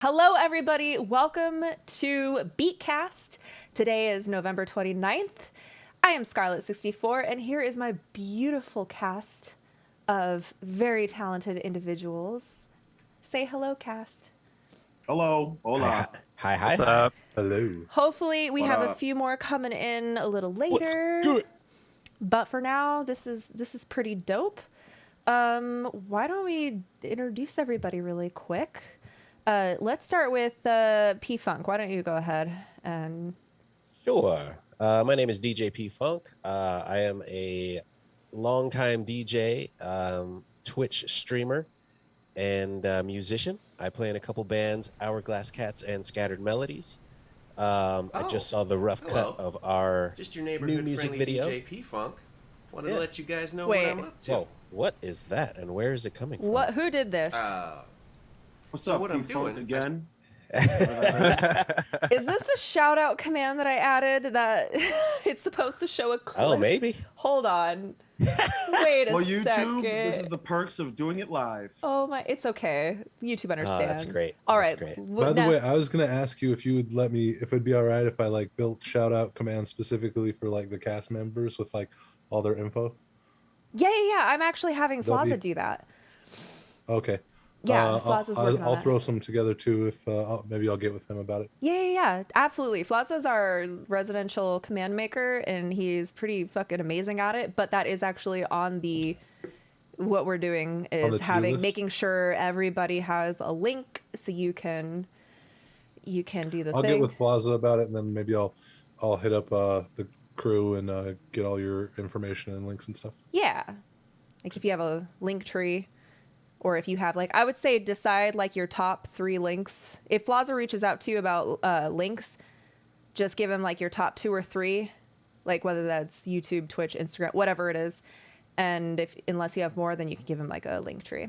Hello, everybody. Welcome to BEATCAST. Today is November 29th. I am Scxrlet64, and here is my beautiful cast of very talented individuals. Say hello, cast. Hello. Hola. Hi. What's up? Hello. Hopefully, we What have up? a few more coming in a little later. Let's do it. But for now, this is pretty dope. Why don't we introduce everybody really quick? Let's start with P-Funk. Why don't you go ahead and... Sure. My name is DJ P-Funk. I am a longtime DJ, Twitch streamer, and musician. I play in a couple bands, Hourglass Cats and Scattered Melodies. I just saw the rough cut of our Just your neighborhood new music friendly video. DJ P-Funk. Wanted to Yeah. let you guys know Wait. what I'm up to. Whoa, what is that, and where is it coming from? What? Who did this? What's So up, what I'm P-Funk doing- again? Is this the shout out command that I added that it's supposed to show a clip? Oh, maybe. Hold on. Wait a Well, YouTube, second. this is the perks of doing it live. Oh my, it's okay. YouTube understands. that's great. All That's right. great. By the way, I was gonna ask you if you would let me, if it'd be all right if I like built shout out commands specifically for like the cast members with like all their info. Yeah. I'm actually having They'll Flaza be- do that. Okay. Yeah, Flaza's working on I'll that. throw some together too. If maybe I'll get with him about it. Yeah, absolutely. Flaza's our residential command maker, and he's pretty fucking amazing at it. But that is actually on the what we're doing On is the to-do list? making sure everybody has a link so you can do the I'll thing. get with Plaza about it, and then maybe I'll hit up the crew and get all your information and links and stuff. Yeah, like if you have a link tree. Or if you have I would say decide like your top 3 links. If Flaza reaches out to you about links, just give him like your top 2 or 3, like whether that's YouTube, Twitch, Instagram, whatever it is. And unless you have more, then you can give him like a link tree.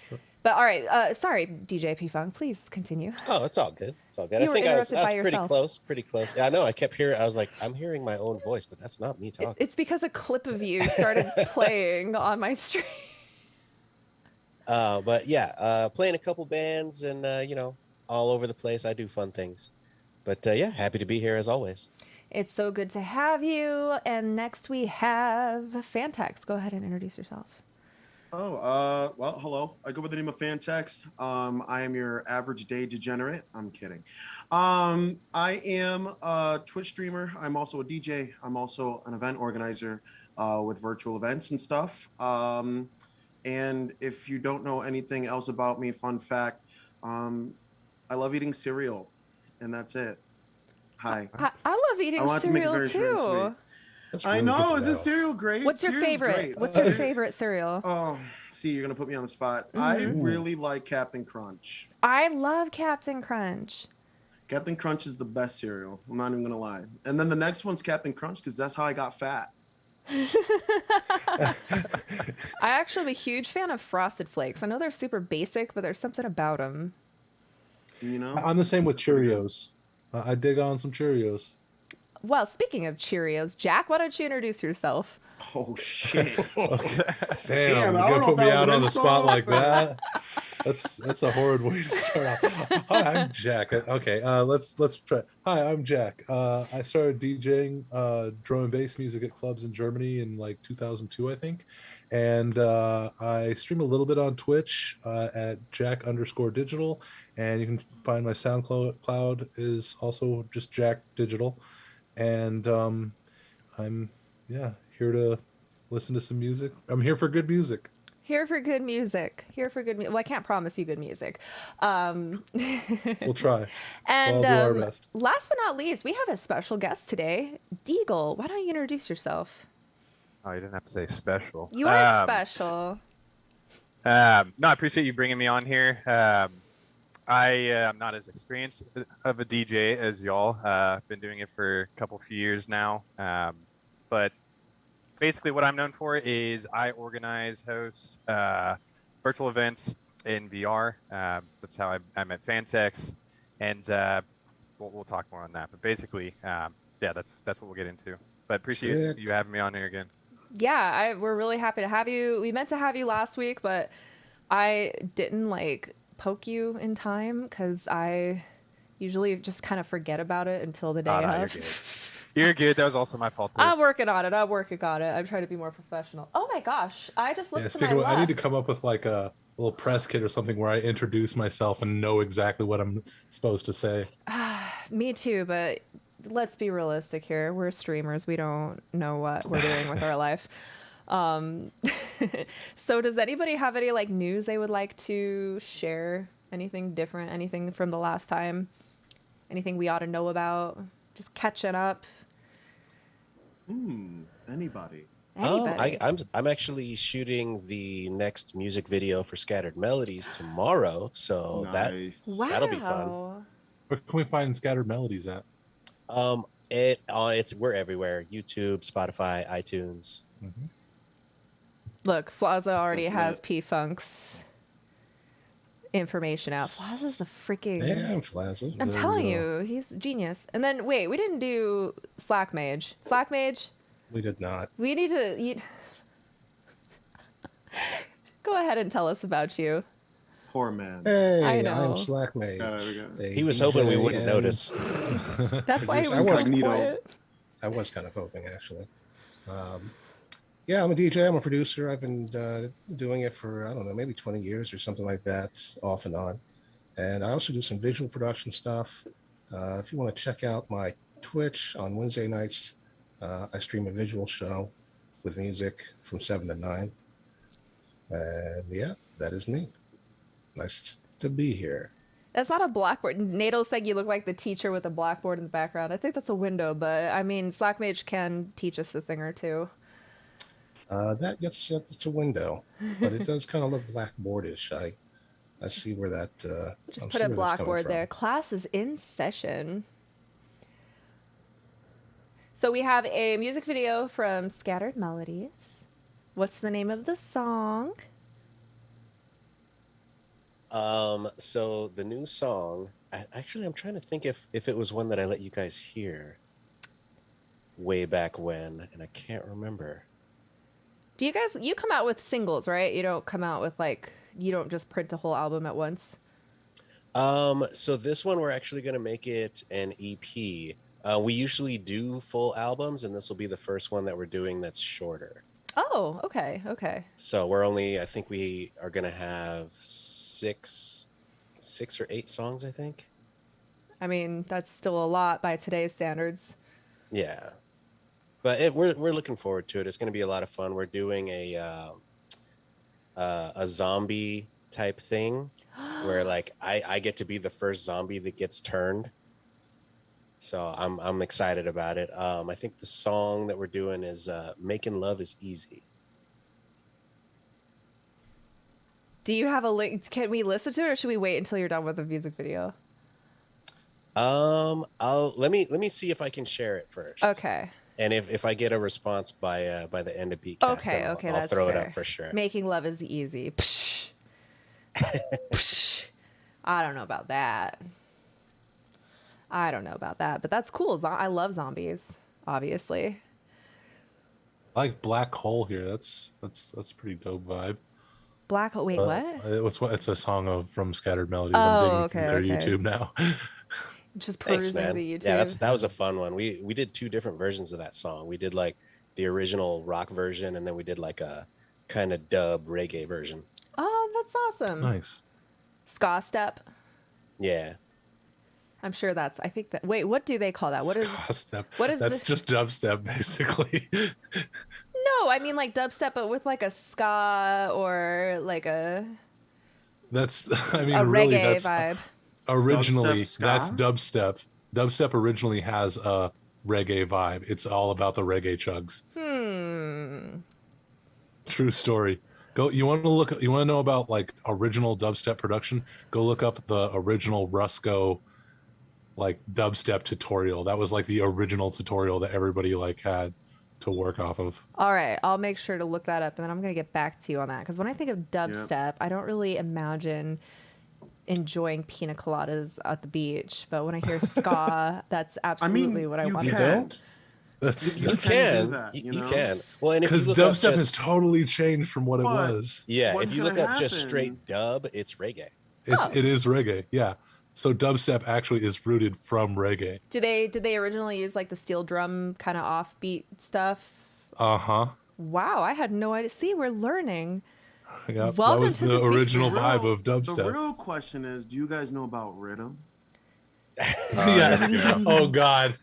Sure. But all right, sorry, DJ P-Funk, please continue. Oh, it's all good. It's all good. You I were think I was interrupted by pretty yourself. Pretty close. Yeah, I know. I kept hearing. I was like, I'm hearing my own voice, but that's not me talking. It's because a clip of you started playing on my stream. But yeah, playing a couple bands and all over the place. I do fun things, but yeah, happy to be here as always. It's so good to have you. And next we have Phantex. Go ahead and introduce yourself. Oh, well, hello. I go by the name of Phantex. I am your average day degenerate. I'm kidding. I am a Twitch streamer. I'm also a DJ. I'm also an event organizer with virtual events and stuff. And if you don't know anything else about me, fun fact, I love eating cereal, and that's it. Hi. I love eating I want to make it cereal very short and too. sweet. That's I really know. good to Isn't know. cereal great? What's your Cereal's favorite? great. What's your favorite cereal? Oh, see, you're gonna put me on the spot. I Mhm. really like Captain Crunch. I love Captain Crunch. Captain Crunch is the best cereal. I'm not even gonna lie. And then the next one's Captain Crunch because that's how I got fat. I actually am a huge fan of Frosted Flakes. I know they're super basic, but there's something about them. You know. I'm the same with Cheerios. I dig on some Cheerios. Well, speaking of Cheerios, Jack, why don't you introduce yourself? Oh shit. Damn, I you're don't know gonna put if me that out was on the an spot like insult. that. That's a horrid way to start off. Hi, I'm Jack. Okay, let's try. Hi, I'm Jack. I started DJing drum and bass music at clubs in Germany in like 2002, I think, and I stream a little bit on Twitch at Jack_Digital, and you can find my SoundCloud is also just Jack Digital, and I'm here to listen to some music. I'm here for good music. Here for good music. Here for good music. Well, I can't promise you good music. We'll try. And We'll do our best. last but not least, we have a special guest today, Deagle. Why don't you introduce yourself? Oh, you didn't have to say special. You are special. No, I appreciate you bringing me on here. I am not as experienced of a DJ as y'all. I've been doing it for a few years now. But basically what I'm known for is I organize, host virtual events in VR. That's how I met Phantex, and we'll talk more on that. But basically, yeah, that's what we'll get into. But appreciate you having me on here again. Yeah, we're really happy to have you. We meant to have you last week, but I didn't poke you in time because I usually just kind of forget about it until the day Oh, no, of. you're good. You're good. That was also my fault too. I'm working on it. I'm trying to be more professional. Oh my gosh. I just looked to my speaking of, left. I need to come up with like a little press kit or something where I introduce myself and know exactly what I'm supposed to say. Me too, but let's be realistic here. We're streamers. We don't know what we're doing with our life. So does anybody have any like news they would like to share? Anything different? Anything from the last time? Anything we ought to know about? Just catching up. Anybody? I'm actually shooting the next music video for Scattered Melodies tomorrow, so Nice. that'll be fun. Where can we find Scattered Melodies at? We're everywhere: YouTube, Spotify, iTunes. Mm-hmm. Look, Flaza already That's has lit. P-Funk's information out. Flaza's the freaking... Damn, Flazzle. I'm There telling we go. you, he's genius. And then, wait, we didn't do Slackmage. Slackmage, We did not. we need to... Go ahead and tell us about you. Poor man. Hey, I I'm know. Slackmage. There we go. a He was hoping we DJ wouldn't and- notice. That's why he I was was so Neato. quiet. I was kind of hoping, actually. Yeah, I'm a DJ. I'm a producer. I've been doing it for, I don't know, maybe 20 years or something like that, off and on. And I also do some visual production stuff. If you want to check out my Twitch on Wednesday nights, I stream a visual show with music from 7 to 9. And yeah, that is me. Nice to be here. That's not a blackboard. Nato said you look like the teacher with a blackboard in the background. I think that's a window, but I mean, Slackmage can teach us a thing or two. It's a window, but it does kind of look blackboardish. I see where that. Just I'm put see a where that's coming blackboard from. there. Class is in session. So we have a music video from Scattered Melodies. What's the name of the song? So the new song, actually, I'm trying to think if it was one that I let you guys hear way back when, and I can't remember. Do you come out with singles, right? You don't come out with you don't just print a whole album at once. So this one, we're actually going to make it an EP. We usually do full albums, and this will be the first one that we're doing that's shorter. Oh, okay. So I think we are going to have six or 8 songs, I think. I mean, that's still a lot by today's standards. Yeah. But we're looking forward to it. It's going to be a lot of fun. We're doing a zombie type thing where I get to be the first zombie that gets turned. So I'm excited about it. I think the song that we're doing is "Making Love Is Easy." Do you have a link? Can we listen to it, or should we wait until you're done with the music video? Let me see if I can share it first. Okay. And if I get a response by the end of BEATCAST, Okay, then okay, I'll that's throw it fair. up for sure. Making love is easy. Psh. Psh. I don't know about that. But that's cool. I love zombies, obviously. I like Black Hole here. That's pretty dope vibe. Black Hole. Wait, what? It's a song from Scattered Melodies. Oh, I'm digging okay, from their okay. YouTube now. Just Thanks, perusing man. the YouTube. Yeah, that was a fun one. We did 2 different versions of that song. We did the original rock version, and then we did a kind of dub reggae version. Oh, that's awesome. Nice. Ska step. Yeah. I'm sure that's. I think that. Wait, what do they call that? What is? Ska step. what is That's the- just dubstep, basically. No, I mean like dubstep, but with a ska or a That's. I mean, a really, reggae that's vibe. originally Dubstep ska? that's dubstep. Dubstep originally has a reggae vibe. It's all about the reggae chugs. True story. Go. You want to know about original dubstep production? Go look up the original Rusco dubstep tutorial. That was the original tutorial that everybody had to work off of. All right, I'll make sure to look that up, and then I'm gonna get back to you on that. Because when I think of dubstep, I don't really imagine enjoying pina coladas at the beach. But when I hear ska, that's absolutely what I you want. You can. don't? That's You You can can. do that, you you know? can. Well, and if you because look up dubstep has just, totally changed from what it But- was. yeah, What's if you look gonna up just happen- straight dub, it's reggae. It is reggae. Yeah. So dubstep actually is rooted from reggae. Did they originally use like the steel drum kind of offbeat stuff? Uh-huh. Wow, I had no idea. See, we're learning. Yep. That Welcome was to the the original The vibe real- of dubstep. The real question is, do you guys know about Riddim? Yeah. Oh God.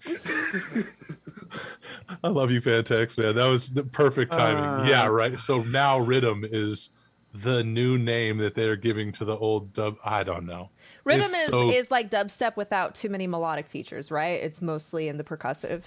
I love you, Phantex, man. That was the perfect timing. Yeah, right. So now Riddim is the new name that they're giving to the old dub. I don't know. Riddim It's so- is like dubstep without too many melodic features, right? It's mostly in the percussive.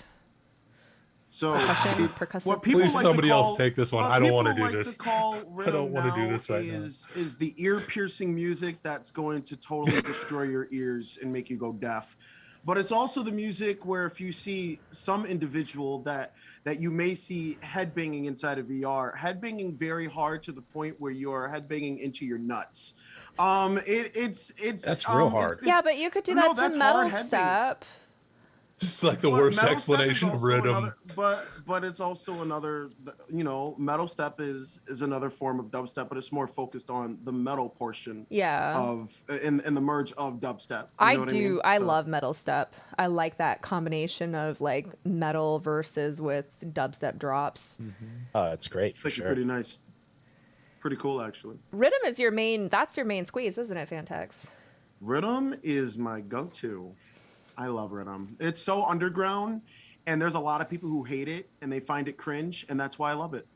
So Percussive. what people Please like somebody to call, else take this one. what I don't want to people do like this. To call I don't Riddim want to do now this right now. is the ear-piercing music that's going to totally destroy your ears and make you go deaf. But it's also the music where if you see some individual that you may see headbanging inside of VR, headbanging very hard to the point where you're headbanging into your nuts. It's That's real hard. Yeah, but you could do No, that to that's metal hard headbanging. step. Just like the But worst metal step is explanation of also Riddim. another- but it's also another, metal step is another form of dubstep, but it's more focused on the metal portion Yeah. of in the merge of dubstep. You I know what do. mean? I So- love metal step. I like that combination of like metal verses with dubstep drops. Oh, it's great It's for actually sure. pretty nice. Pretty cool, actually. Riddim is your main. That's your main squeeze, isn't it, Phantex? Riddim is my go-to. I love Riddim. It's so underground, and there's a lot of people who hate it and they find it cringe, and that's why I love it.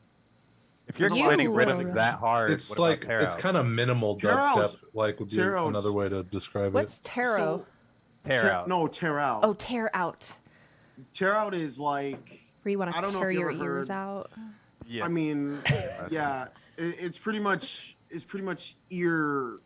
If you're You explaining little Riddim rat. that hard, It's what like about it's Tarot? kind of minimal Tear dubstep, outs- like would be tear outs. another way to describe What's it. tarot? Tear out. No, tear out. Oh, tear out. Tear out is like, Where you want I to don't know tear if you your ever ears heard- out. Yeah. I mean, yeah, it's pretty much ear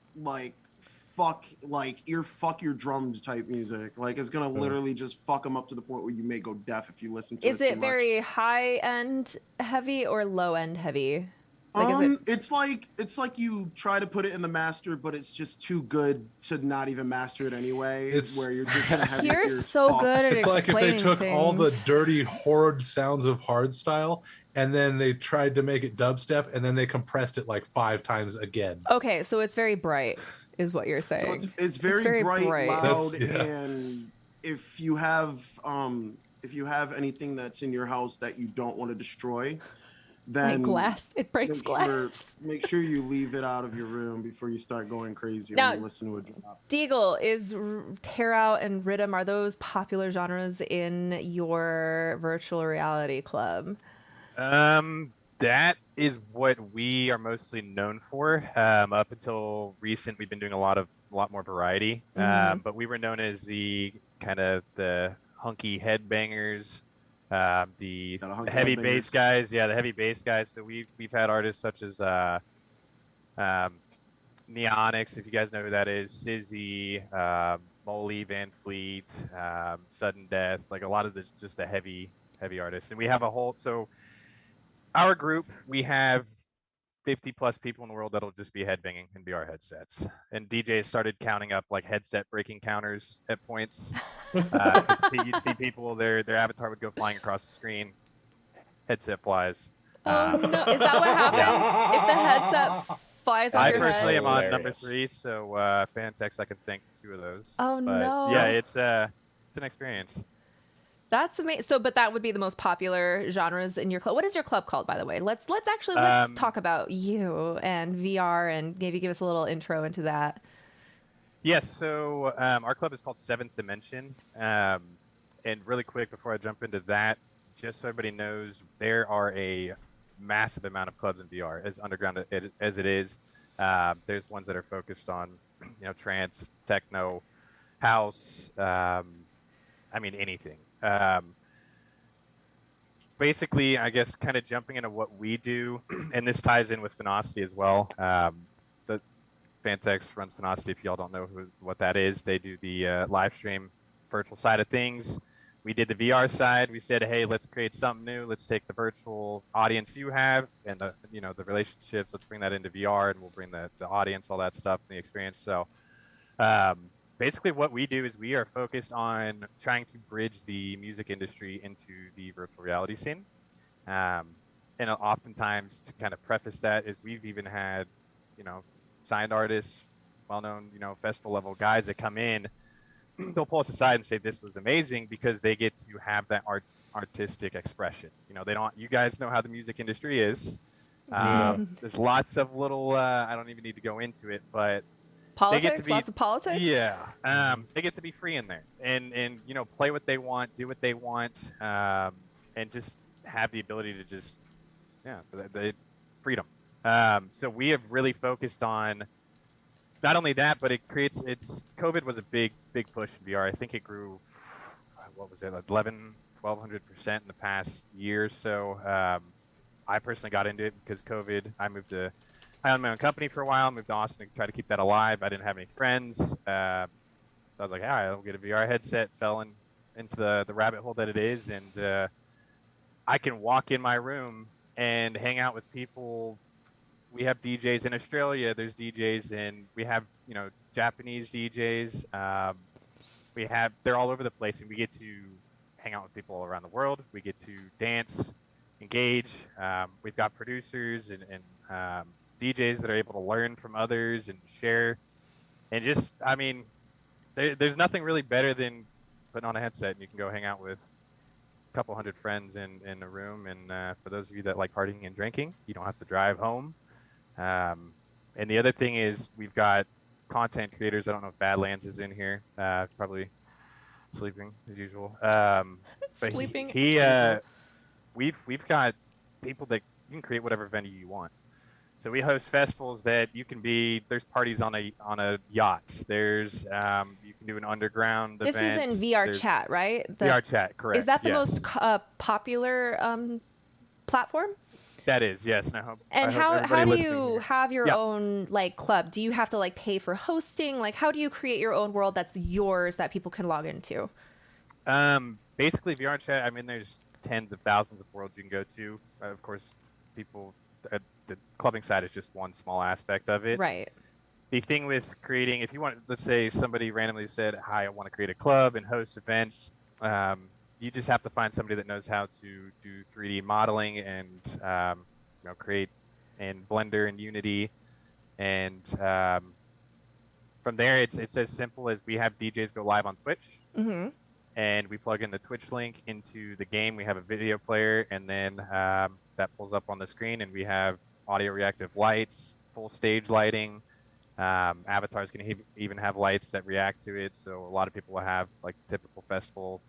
fuck your drums type music. Like it's gonna literally just fuck them up to the point where you may go deaf if you listen to it. Is too it much. very high end heavy or low end heavy? Like, is it? It's like you try to put it in the master, but it's just too good to not even master it anyway. It's- where you're just gonna have your You're ears so fucked. good at It's like if they explaining took all the things. dirty, horrid sounds of hardstyle and then they tried to make it dubstep and then they compressed it like 5 times again. Okay, so it's very bright, is what you're So saying. it's very, very bright, bright. loud, That's- yeah. and if you have anything that's in your house that you don't want to destroy, then Like glass, it breaks glass. make sure you leave it out of your room before you start going crazy Now- when you listen to a drop. Deagle, is tear out and Riddim, are those popular genres in your virtual reality club? That is what we are mostly known for. Up until recent, we've been doing a lot more variety. Mhm. But we were known as the kind of the hunky headbangers, the Got a hunky heavy headbangers. bass guys. Yeah, the heavy bass guys. So we've had artists such as Neonics, if you guys know who that is, Sizzy, Molly, Van Fleet, Sudden Death, like a lot of just the heavy artists. And we have a whole, so our group, we have 50 plus people in the world that'll just be headbanging in VR headsets. And DJs started counting up like headset breaking counters at points. 'Cause you'd see people, their avatar would go flying across the screen, headset flies. Oh no! Is that what happens if the headset flies on I your personally head? am on number Hilarious. 3, so Phantex, I can think 2 of those. Oh, But no. yeah, it's an experience. That's amazing. So, but that would be the most popular genres in your club. What is your club called, by the way? Let's talk about you and VR and maybe give us a little intro into that. Yes, so our club is called Seventh Dimension. And really quick before I jump into that, just so everybody knows, there are a massive amount of clubs in VR, as underground as it is. There's ones that are focused on, trance, techno, house, anything. Basically, I guess kind of jumping into what we do, and this ties in with Phenosity as well. The Phantex runs Phenosity. If y'all don't know what that is, they do the live stream virtual side of things. We did the VR side. We said, hey, let's create something new. Let's take the virtual audience you have and the relationships. Let's bring that into VR, and we'll bring the audience, all that stuff, and the experience. So basically what we do is we are focused on trying to bridge the music industry into the virtual reality scene. And oftentimes, to kind of preface that, is we've even had, signed artists well-known, festival level guys that come in, they'll pull us aside and say this was amazing because they get to have that artistic expression. They don't. You guys know how the music industry is. Yeah. There's lots of little. I don't even need to go into it, but Politics, lots of politics. yeah. They get to be free in there and play what they want, do what they want, and just have the ability to just the freedom. So we have really focused on not only that, but COVID was a big push in VR. I think it grew, what was it, like 1,200% in the past year or so. I personally got into it because COVID. I owned my own company for a while, moved to Austin to try to keep that alive. I didn't have any friends. So I was like, all right, I'll get a VR headset, fell into the rabbit hole that it is. And I can walk in my room and hang out with people. We have DJs in Australia. There's DJs we have, Japanese DJs. They're all over the place, and we get to hang out with people around the world. We get to dance, engage. We've got producers and DJs that are able to learn from others and share. And just, there's nothing really better than putting on a headset and you can go hang out with a couple hundred friends in a room. And for those of you that like partying and drinking, you don't have to drive home. And the other thing is we've got content creators. I don't know if Badlands is in here. Probably sleeping as usual. But Sleeping. We've got people that you can create whatever venue you want. So we host festivals that you can be. There's parties on a yacht. There's you can do an underground This event. is in VR chat, right? VR chat, correct? Is that the yes. most popular platform? That is, yes. And I hope. And how everybody do listening you here- have your Yeah. own club? Do you have to pay for hosting? How do you create your own world that's yours that people can log into? Basically, VR chat. There's tens of thousands of worlds you can go to. Of course, people. The clubbing side is just one small aspect of it. Right. The thing with creating, if you want, let's say somebody randomly said, "Hi, I want to create a club and host events." You just have to find somebody that knows how to do 3D modeling and create in Blender and Unity, and from there it's as simple as we have DJs go live on Twitch, and we plug in the Twitch link into the game. We have a video player, and then that pulls up on the screen, and we have audio reactive lights, full stage lighting. Avatars can even have lights that react to it, so a lot of people will have typical festival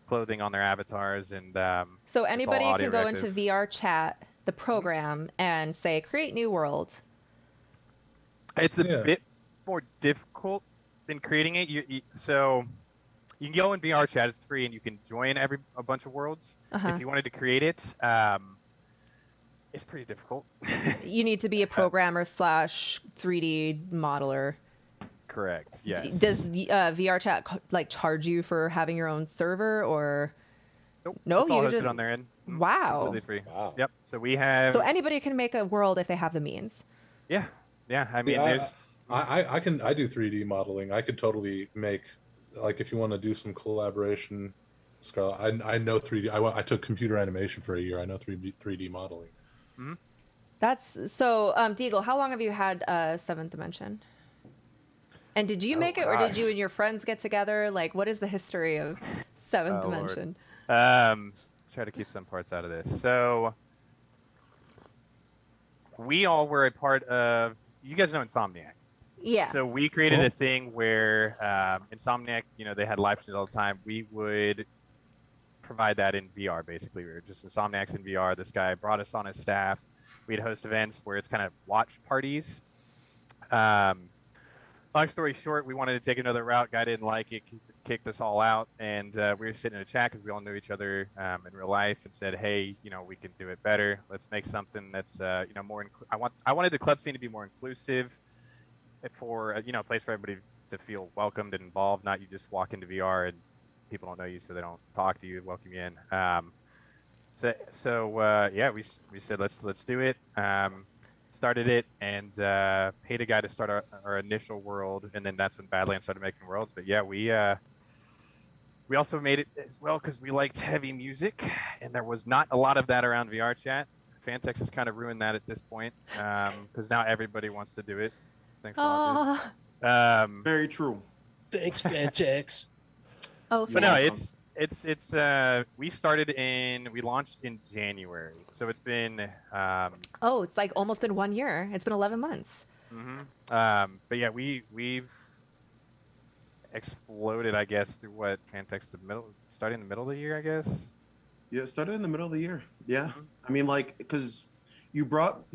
clothing on their avatars, and so anybody all can go audio-reactive. into VR chat, the program, and say create new world. It's a bit more difficult than creating it. So you can go in VR chat; it's free, and you can join a bunch of worlds. If you wanted to create it, it's pretty difficult. You need to be a programmer / 3D modeler. Correct. Yes. Does VR chat charge you for having your own server or? Nope. No, it's all you hosted just on their end. Wow. Completely free. Wow. Yep. So we have. So anybody can make a world if they have the means. Yeah. Yeah, there's. I do 3D modeling. I could totally make if you want to do some collaboration, Scxrlet. I know 3D. I took computer animation for a year. I know 3D modeling. Mm-hmm. That's so. Deagle, how long have you had Seventh Dimension? And did you make it, or did you and your friends get together? What is the history of Seventh Dimension? Try to keep some parts out of this. So we all were a part of. You guys know Insomniac. Yeah. So we created a thing where Insomniac, they had live streams all the time. We would provide that in VR. Basically, we were just Insomniacs in VR. This guy brought us on his staff. We'd host events where it's kind of watch parties. Long story short, we wanted to take another route. Guy didn't like it, kicked us all out, and we were sitting in a chat because we all knew each other in real life, and said, "Hey, we can do it better. Let's make something that's more. I wanted the club scene to be more inclusive, for a place for everybody to feel welcomed and involved. Not you just walk into VR and people don't know you, so they don't talk to you, welcome you in. We said let's do it. Started it and paid a guy to start our initial world, and then that's when Badlands started making worlds. But yeah, we also made it as well because we liked heavy music, and there was not a lot of that around VR chat. Phantex has kind of ruined that at this point because now everybody wants to do it. Thanks a lot, dude. Very true. Thanks, Phantex. Oh, You're But no, welcome. we launched in January, so it's been Oh, it's like almost been 1 year. It's been 11 months. but yeah, we've exploded, I guess, through what Phantex starting in the middle of the year, I guess. Yeah, it started in the middle of the year. Yeah, Mhm. I mean, like, because you brought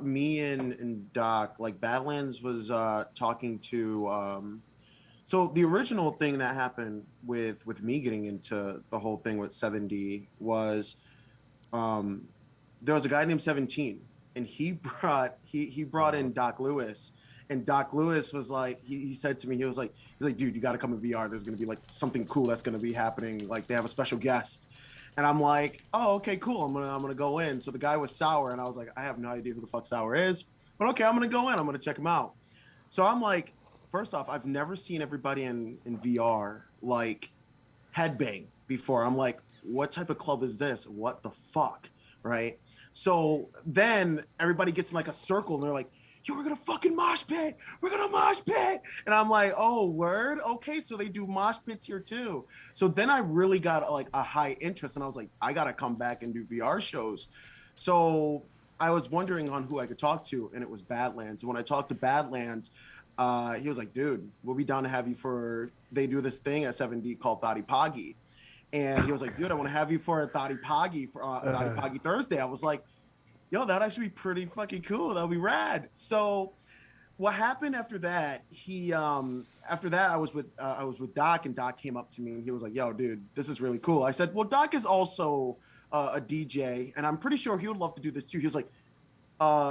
me and Doc. Like, Badlands was talking to. So the original thing that happened with me getting into the whole thing with 7D was, there was a guy named 17, and he brought in Doc Lewis, and Doc Lewis was like, he said to me, he's like, dude, you got to come in VR. There's gonna be like something cool that's gonna be happening. Like, they have a special guest. And I'm like, oh, okay, cool. I'm gonna go in. So the guy was Sour, and I was like, I have no idea who the fuck Sour is, but okay, I'm gonna go in. I'm gonna check him out. So I'm like, first off, I've never seen everybody in VR like headbang before. I'm like, what type of club is this? What the fuck, right? So then everybody gets in like a circle, and they're like, yo, we're gonna fucking mosh pit. We're gonna mosh pit. And I'm like, oh, word? Okay, so they do mosh pits here too. So then I really got like a high interest, and I was like, I gotta come back and do VR shows. So I was wondering on who I could talk to, and it was Badlands. And when I talked to Badlands, he was like, dude, we'll be down to have you for, they do this thing at 7D called Thotty Poggy. And he was like, dude, I want to have you for a Thotty Poggy for Thotty Poggy Thursday. I was like, yo, that'd actually be pretty fucking cool. That'd be rad. So what happened after that, after that I was with Doc, and Doc came up to me and he was like, yo, dude, this is really cool. I said, well, Doc is also a DJ, and I'm pretty sure he would love to do this too. He was like,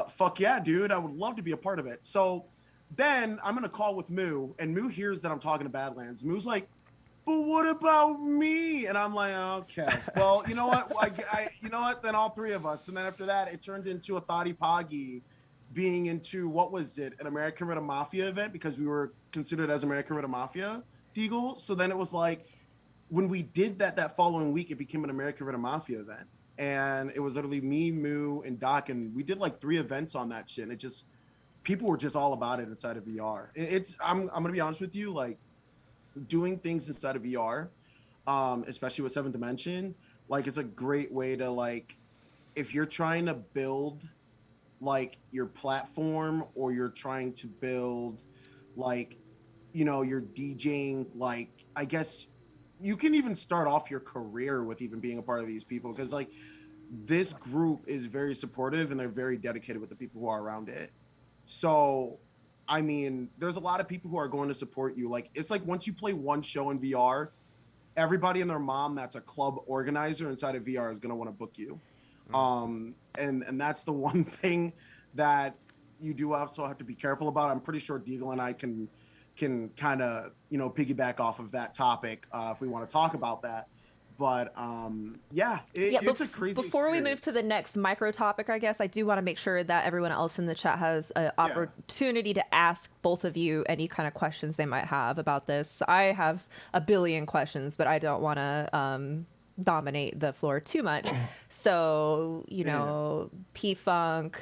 fuck yeah, dude, I would love to be a part of it. So then I'm gonna call with Moo, and Moo hears that I'm talking to Badlands. Moo's like, but what about me? And I'm like, okay, well, you know what? You know what? Then all three of us. And then after that, it turned into a Thotty Poggy being into, what was it? An American Riddim Mafia event, because we were considered as American Riddim Mafia, Deagle. So then it was like, when we did that following week, it became an American Riddim Mafia event. And it was literally me, Moo, and Doc. And we did like 3 events on that shit. And it just, people were just all about it inside of VR. I'm gonna be honest with you, like, doing things inside of VR, especially with 7th Dimension, like, it's a great way to, like, if you're trying to build like your platform, or you're trying to build, like, you know, your DJing, like, I guess you can even start off your career with even being a part of these people, because like this group is very supportive and they're very dedicated with the people who are around it. So I mean, there's a lot of people who are going to support you. Like, it's like once you play one show in VR, everybody and their mom that's a club organizer inside of VR is going to want to book you. And that's the one thing that you do also have to be careful about. I'm pretty sure Deagle and I can kind of, you know, piggyback off of that topic if we want to talk about that. But it's a crazy before we move experience. to the next micro topic, I guess I do want to make sure that everyone else in the chat has an opportunity to ask both of you any kind of questions they might have about this. I have a billion questions, but I don't want to dominate the floor too much. So, you know, P-Funk,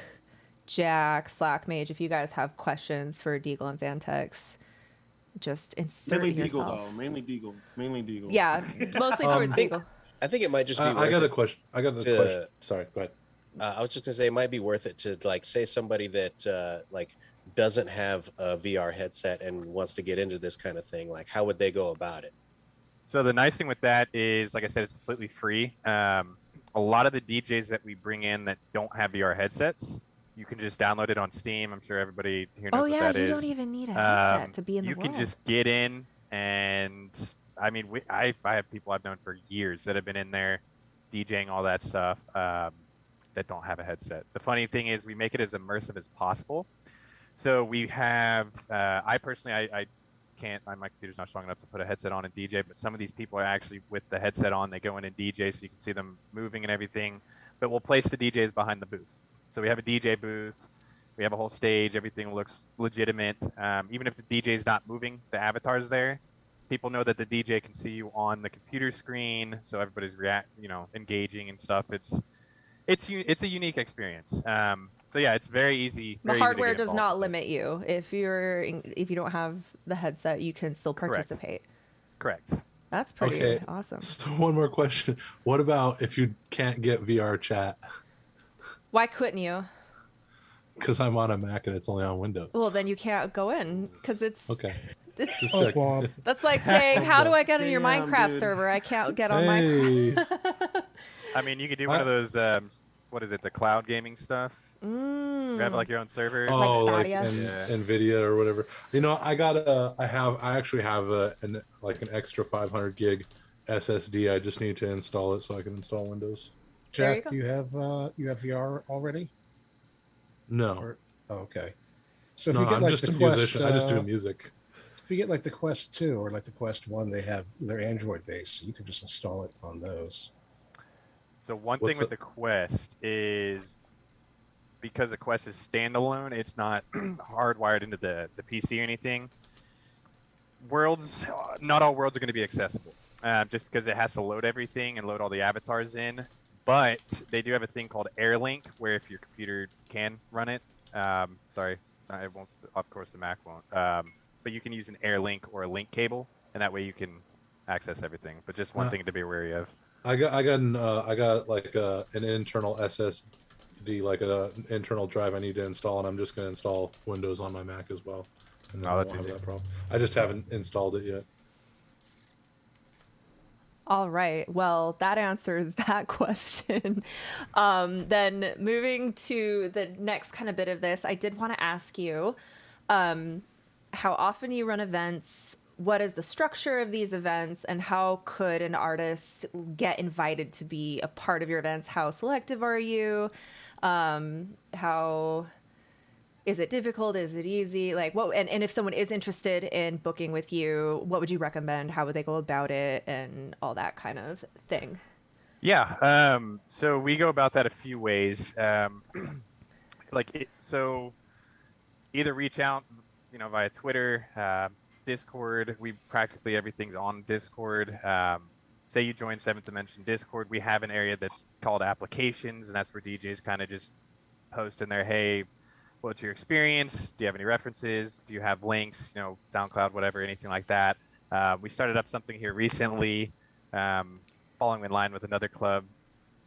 Jack, Slackmage, if you guys have questions for Deagle and Phantex, just insert Mainly yourself. Deagle, though. Mainly Deagle. Yeah, mostly towards Deagle. I think it might just be. I got a question. Question. Sorry, go ahead. I was just gonna say it might be worth it to like say somebody that like doesn't have a VR headset and wants to get into this kind of thing. Like, how would they go about it? So the nice thing with that is, like I said, it's completely free. A lot of the DJs that we bring in that don't have VR headsets, you can just download it on Steam. I'm sure everybody here knows what that is. You don't even need a headset to be in the world. You can just get in, and I mean, I have people I've known for years that have been in there DJing all that stuff that don't have a headset. The funny thing is we make it as immersive as possible. So we have, I personally, I can't, my computer's not strong enough to put a headset on and DJ, but some of these people are actually with the headset on, they go in and DJ so you can see them moving and everything, but we'll place the DJs behind the booth. So we have a DJ booth, we have a whole stage, everything looks legitimate. Even if the DJ's not moving, the avatar's there. People know that the DJ can see you on the computer screen, so everybody's engaging and stuff. It's a unique experience. So yeah, it's very easy. The Very easy to hardware get does involved not with it. limit you. If you don't have the headset, you can still Correct. participate. Correct. That's pretty Okay. awesome. So one more question. What about if you can't get VR chat? Why couldn't you? Because I'm on a Mac and it's only on Windows. Well, then you can't go in because it's Okay. Just Oh, check. womp. that's like saying, how do I get on your Damn, Minecraft dude. server? I can't get on Minecraft. Hey. I mean, you could do one of those. What is it? The cloud gaming stuff. You have like your own server. Oh, like Stadia. Yeah. Nvidia or whatever. You know, I actually have an extra 500 gig SSD. I just need to install it so I can install Windows. There you Jack, go. do you have VR already? No, Or, oh, okay. So if no, you get I'm like just the a Quest, musician. I just do music. if you get like the Quest 2 or like the Quest 1, they're Android based, so you can just install it on those. So one What's thing with the Quest is because the Quest is standalone, it's not hardwired into the PC or anything. Not all worlds are going to be accessible, just because it has to load everything and load all the avatars in. But they do have a thing called AirLink, where if your computer can run it, sorry, it won't. Of course, the Mac won't. But you can use an AirLink or a link cable, and that way you can access everything. But just one thing to be wary of. I got like an internal SSD, like an internal drive I need to install, and I'm just going to install Windows on my Mac as well. And then Oh, I that's won't have easy. that problem. I just haven't installed it yet. All right. Well, that answers that question. Then moving to the next kind of bit of this, I did want to ask you how often you run events, what is the structure of these events, and how could an artist get invited to be a part of your events? How selective are you? How is it difficult? Is it easy? Like what? And if someone is interested in booking with you, what would you recommend? How would they go about it, and all that kind of thing? Yeah. So we go about that a few ways. So either reach out, via Twitter, Discord. Practically everything's on Discord. Say you join Seventh Dimension Discord, we have an area that's called applications, and that's where DJs kind of just post in there, hey, what's your experience? Do you have any references? Do you have links? SoundCloud, whatever, anything like that. We started up something here recently, following in line with another club,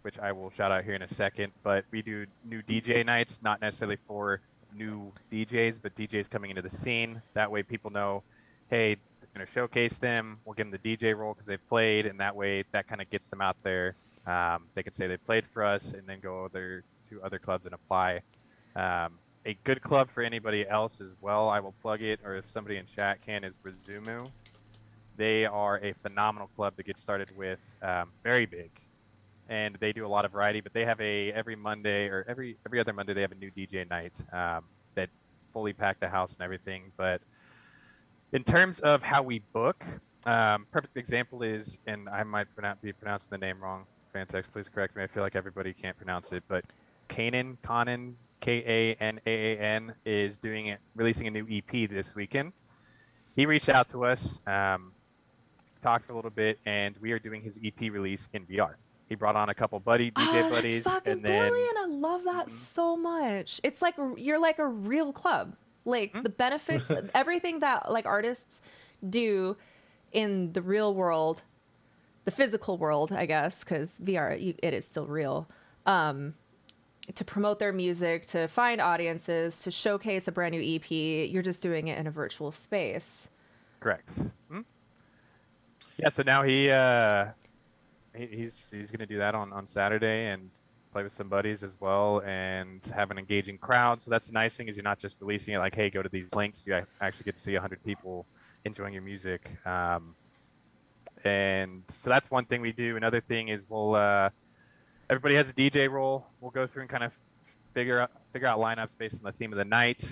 which I will shout out here in a second. But we do new DJ nights, not necessarily for new DJs, but DJs coming into the scene. That way people know, hey, they're going to showcase them. We'll give them the DJ role because they've played, and that way that kind of gets them out there. They can say they played for us and then go to other clubs and apply. A good club for anybody else as well, I will plug it, or if somebody in chat can, is Rizumu. They are a phenomenal club to get started with, very big. And they do a lot of variety, but they have every Monday or every other Monday they have a new DJ night that fully pack the house and everything. But in terms of how we book, perfect example is, and I might be pronouncing the name wrong, Phantex, please correct me. I feel like everybody can't pronounce it, but Kanan, Kanaan, is releasing a new EP this weekend. He reached out to us, talked for a little bit, and we are doing his EP release in VR. He brought on a couple DJ buddies, That's fucking and then brilliant. I love that so much. It's like you're like a real club. Like the benefits, everything that like artists do in the real world, the physical world, I guess, because VR it is still real. To promote their music, to find audiences, to showcase a brand new EP, you're just doing it in a virtual space. Correct. Yeah. So now he's going to do that on Saturday and play with some buddies as well and have an engaging crowd. So that's the nice thing, is you're not just releasing it like, hey, go to these links. You actually get to see 100 people enjoying your music. And so that's one thing we do. Another thing is everybody has a DJ role. We'll go through and kind of figure out lineups based on the theme of the night.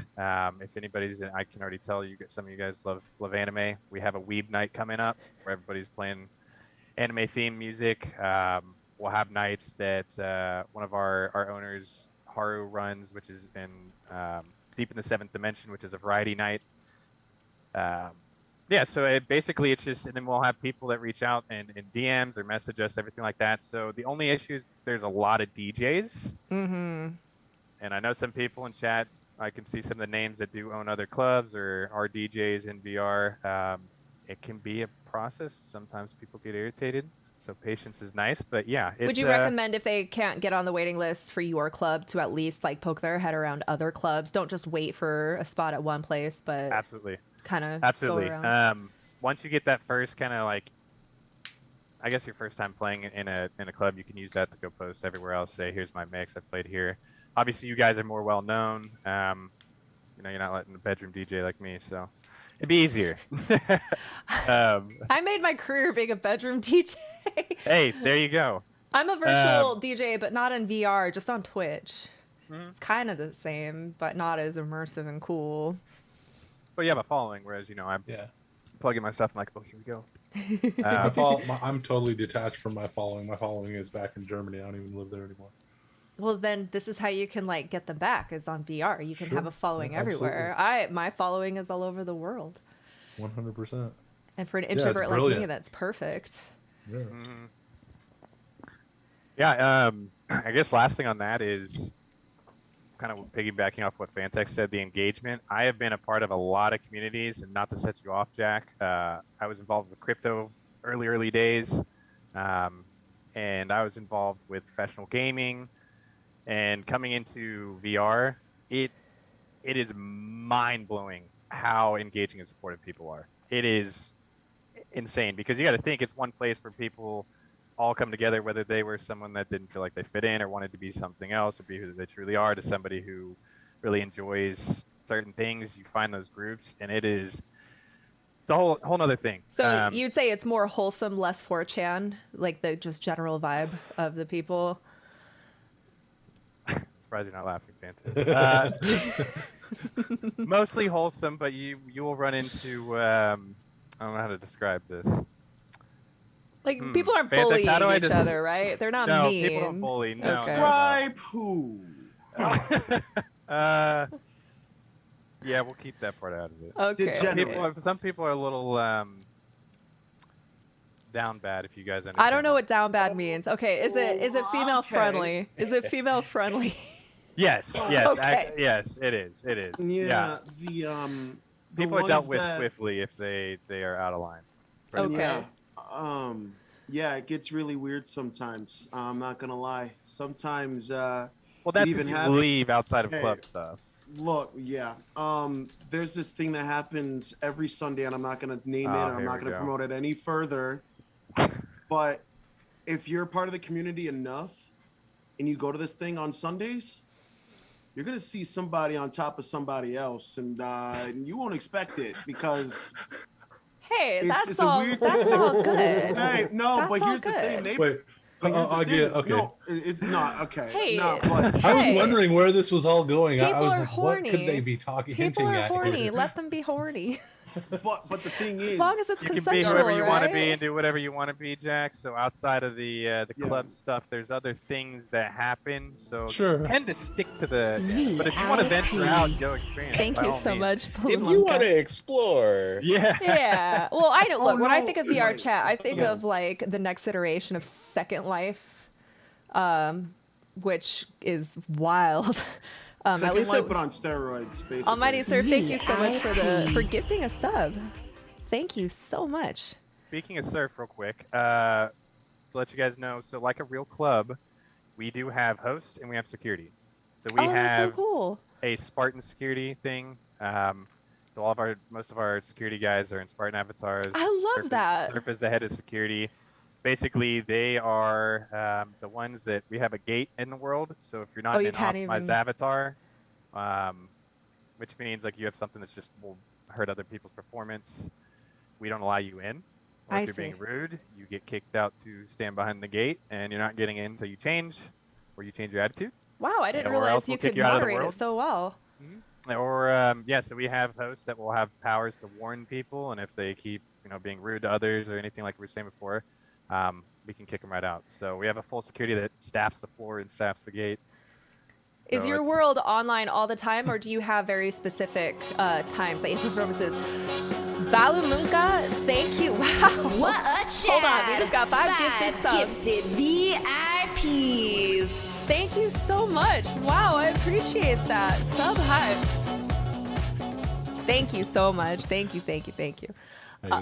If anybody's, I can already tell some of you guys love anime. We have a Weeb night coming up where everybody's playing anime themed music. We'll have nights that one of our owners, Haru, runs, which is in Deep in the Seventh Dimension, which is a variety night. Yeah, so basically it's just, and then we'll have people that reach out and DMs or message us, everything like that. So the only issue is there's a lot of DJs. And I know some people in chat, I can see some of the names that do own other clubs or are DJs in VR. It can be a process. Sometimes people get irritated. So patience is nice, but yeah. Would you recommend if they can't get on the waiting list for your club to at least like poke their head around other clubs? Don't just wait for a spot at one place, but absolutely, kind of absolutely. go around. Once you get that first kind of like, I guess your first time playing in a club, you can use that to go post everywhere else. Say, here's my mix. I played here. Obviously, you guys are more well known. You know, you're not letting a bedroom DJ like me, so it'd be easier. I made my career being a bedroom DJ. Hey, there you go. I'm a virtual DJ, but not in VR, just on Twitch. Mhm. It's kind of the same, but not as immersive and cool. But you have a following, whereas, you know, I'm Yeah. plugging myself. I'm like, oh, here we go. I'm totally detached from my following. My following is back in Germany. I don't even live there anymore. Well, then this is how you can like get them back is on VR. You can Sure. have a following Yeah, everywhere. My following is all over the world. 100%. And for an it's introvert like me, brilliant. that's perfect. Yeah. Yeah, I guess last thing on that is kind of piggybacking off what Phantex said, the engagement. I have been a part of a lot of communities, and not to set you off, Jack, I was involved with crypto early days, and I was involved with professional gaming, and coming into VR, it is mind-blowing how engaging and supportive people are. It is insane, because you got to think it's one place where people all come together, whether they were someone that didn't feel like they fit in or wanted to be something else or be who they truly are, to somebody who really enjoys certain things. You find those groups, and it's a whole nother thing. So you'd say it's more wholesome, less 4chan, like the just general vibe of the people. Surprised you're not laughing, Phantex. Mostly wholesome, but you will run into I don't know how to describe this. Like people aren't Phantex, bullying how do I each just- other, right? They're not No, mean. people don't bully. No, Okay. Describe who? Yeah, we'll keep that part out of it. Okay. Degenerate. Some people are a little down bad, if you guys understand. I don't know that. what down bad means. Okay, is it female Okay. friendly? Is it female friendly? Yes, Okay. yes, it is. Yeah, Yeah. the People are dealt ones with that- swiftly if they are out of line. Okay. Yeah. Yeah, it gets really weird sometimes. I'm not gonna lie. Sometimes Well, that's even if you have- leave outside of Hey. club stuff. look, yeah. There's this thing that happens every Sunday, and I'm not gonna name it, Oh, and I'm here not we gonna go. promote it any further. But if you're part of the community enough, and you go to this thing on Sundays, you're gonna see somebody on top of somebody else, and you won't expect it because. Hey, It's that's a all. weird- That's all good. Hey, no, That's but all here's the thing. good. Wait. But here's the I get. thing. Okay. No, it's not okay. Hey, no, but I was Hey. wondering where this was all going. I People was are like, what could horny. they be talking, People hinting are at horny. here? Let them be horny. but the thing is, As long as it's You can be consensual, whoever you want to right? be and do whatever you want to be, Jack. So outside of the Yeah. club stuff, there's other things that happen. So Sure. tend to stick to the. But if you want to venture out and go experience, Thank by you all so means. much, If you want Palumka. to explore, Yeah. Yeah. Well, I know. Oh, Look, when I no, think of VR right. chat, I think Yeah. of like the next iteration of Second Life, which is wild. At Second least Life, it but was- on steroids, basically. Almighty Sir, thank you so much for gifting a sub. Thank you so much. Speaking of surf, real quick, to let you guys know, so like a real club, we do have hosts and we have security. So we Oh, that's so have cool. a Spartan security thing. So most of our security guys are in Spartan avatars. I love Surf is- that. Surf is the head of security. Basically, they are the ones that we have a gate in the world. So if you're not Oh, in you an can't optimized even- avatar, which means like you have something that's just will hurt other people's performance, we don't allow you in. Or I if you're see. being rude, you get kicked out to stand behind the gate, and you're not getting in until you change, or you change your attitude. Wow, I didn't or realize else you we'll kick could you out of the moderate it world. so well. Or yeah, so we have hosts that will have powers to warn people, and if they keep being rude to others or anything like we were saying before, we can kick them right out. So we have a full security that staffs the floor and staffs the gate. Is So your it's- world online all the time, or do you have very specific times that you have performances? Balumunka, thank you. Wow. What a chat! Hold on, we just got five gifted subs. gifted VIPs. Thank you so much. Wow, I appreciate that. Sub hype. Thank you so much. Thank you. Hey,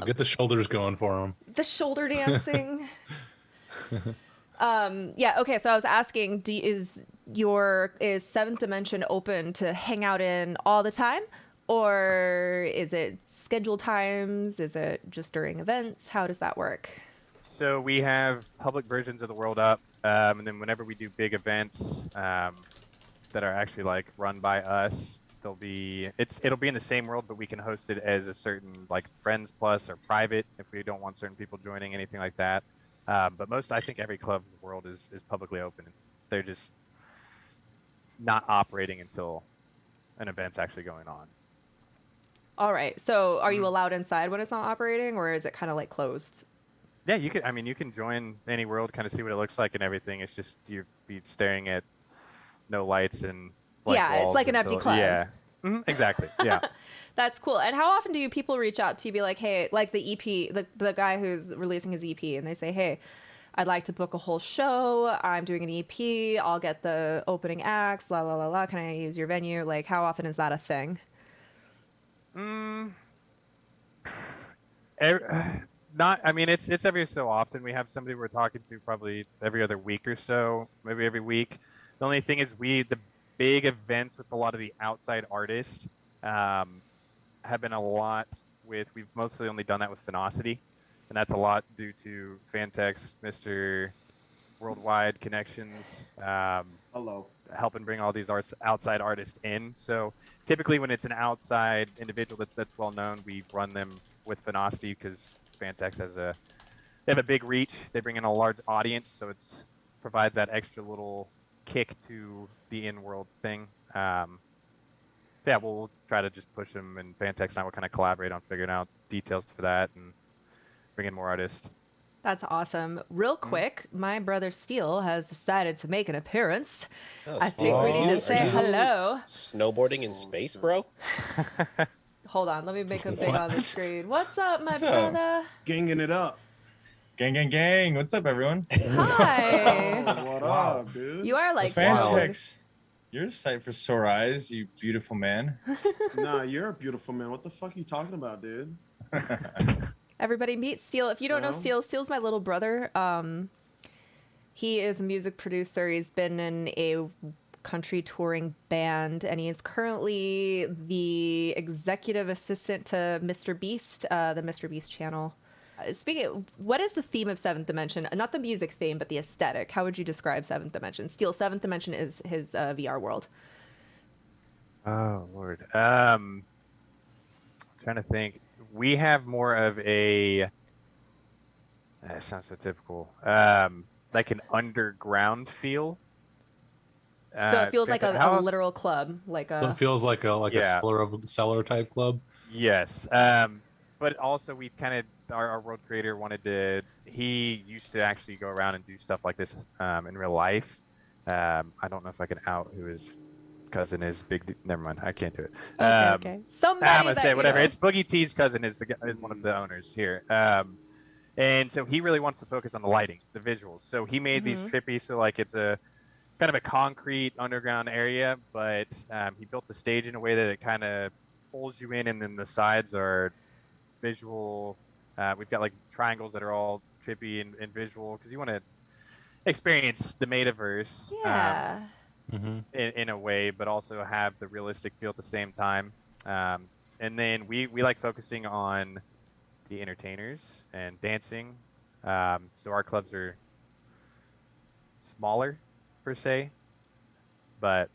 get the shoulders going for them. The shoulder dancing. Yeah, okay, so I was asking, is Seventh Dimension open to hang out in all the time? Or is it scheduled times? Is it just during events? How does that work? So we have public versions of the world up, and then whenever we do big events that are actually like run by us, it'll be in the same world, but we can host it as a certain like Friends Plus or private if we don't want certain people joining, anything like that. But I think every club's world is publicly open. They're just not operating until an event's actually going on. All right. So are you allowed inside when it's not operating, or is it kind of like closed? Yeah, you can. I mean, you can join any world, kind of see what it looks like and everything. It's just you'd be staring at no lights and yeah, it's like an empty club. Yeah, exactly. Yeah. That's cool. And how often do people reach out to you, be like, hey, like the EP, the guy who's releasing his EP, and they say, hey, I'd like to book a whole show. I'm doing an EP. I'll get the opening acts. La la la la. Can I use your venue? Like, how often is that a thing? Not. I mean, it's every so often. We have somebody we're talking to probably every other week or so, maybe every week. The only thing is the big events with a lot of the outside artists have been a lot with. We've mostly only done that with Phenosity, and that's a lot due to Phantex, Mr. Worldwide connections. Hello. Helping bring all these outside artists in. So typically when it's an outside individual that's well known, we run them with Phenosity because Phantex they have a big reach. They bring in a large audience, so it's provides that extra little kick to the in-world thing. So yeah, we'll try to just push them, and Phantex and I will kind of collaborate on figuring out details for that and bring in more artists. That's awesome. Real quick, my brother Steele has decided to make an appearance. Oh, I think we need to say hello. Snowboarding in space, bro? Hold on, let me make him big on the screen. What's up, my brother? Ganging it up. Gang. What's up, everyone? Hi. What up, dude? You are like Phantex. You're a sight for sore eyes, you beautiful man. Nah, you're a beautiful man. What the fuck are you talking about, dude? Everybody meet Steele. If you don't know Steele's my little brother. He is a music producer. He's been in a country touring band, and he is currently the executive assistant to Mr. Beast, the Mr. Beast channel. What is the theme of Seventh Dimension? Not the music theme, but the aesthetic. How would you describe Seventh Dimension? Steele, Seventh Dimension is his VR world. Oh, Lord. Trying to think. We have more of a... That sounds so typical. Like an underground feel. So it feels like a literal club. So it feels like a cellar type club. Yes. But also we kind of... Our world creator he used to actually go around and do stuff like this in real life. I don't know if I can out who his cousin is. Never mind, I can't do it. Okay. Somebody I'm gonna say whatever. Know. It's Boogie T's cousin is one of the owners here. And so he really wants to focus on the lighting, the visuals. So he made these trippy. So like it's a kind of a concrete underground area, but he built the stage in a way that it kind of pulls you in, and then the sides are visual. We've got like triangles that are all trippy and visual because you want to experience the metaverse in a way, but also have the realistic feel at the same time. And then we like focusing on the entertainers and dancing. So our clubs are smaller per se, but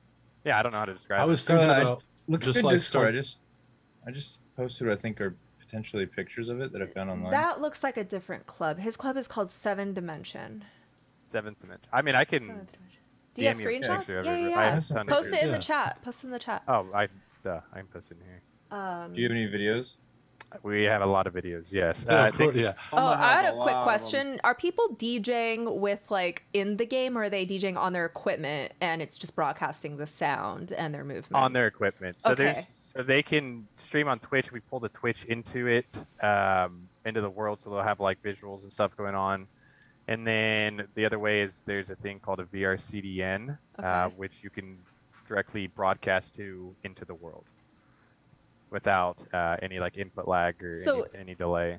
yeah, I don't know how to describe it. I was thinking about Look just at like Discord. I just posted what I think are potentially pictures of it that I found online. That looks like a different club. His club is called Seventh Dimension. Seventh Dimension. I mean, I can. Do you have DM you a screenshots? picture of Yeah, it, yeah, but I yeah. have a ton of Post it in pictures. the chat. Post it in the chat. Oh, I can post it in here. Do you have any videos? We have a lot of videos. Yes. Yeah, of course, yeah. Oh, I had a quick lot of them. question. Are people DJing with like in the game, or are they DJing on their equipment and it's just broadcasting the sound and their movements? On their equipment. So Okay. so they can stream on Twitch. We pull the Twitch into it, into the world, so they'll have like visuals and stuff going on. And then the other way is there's a thing called a VR CDN, Okay. which you can directly broadcast to into the world without any like input lag or So any delay.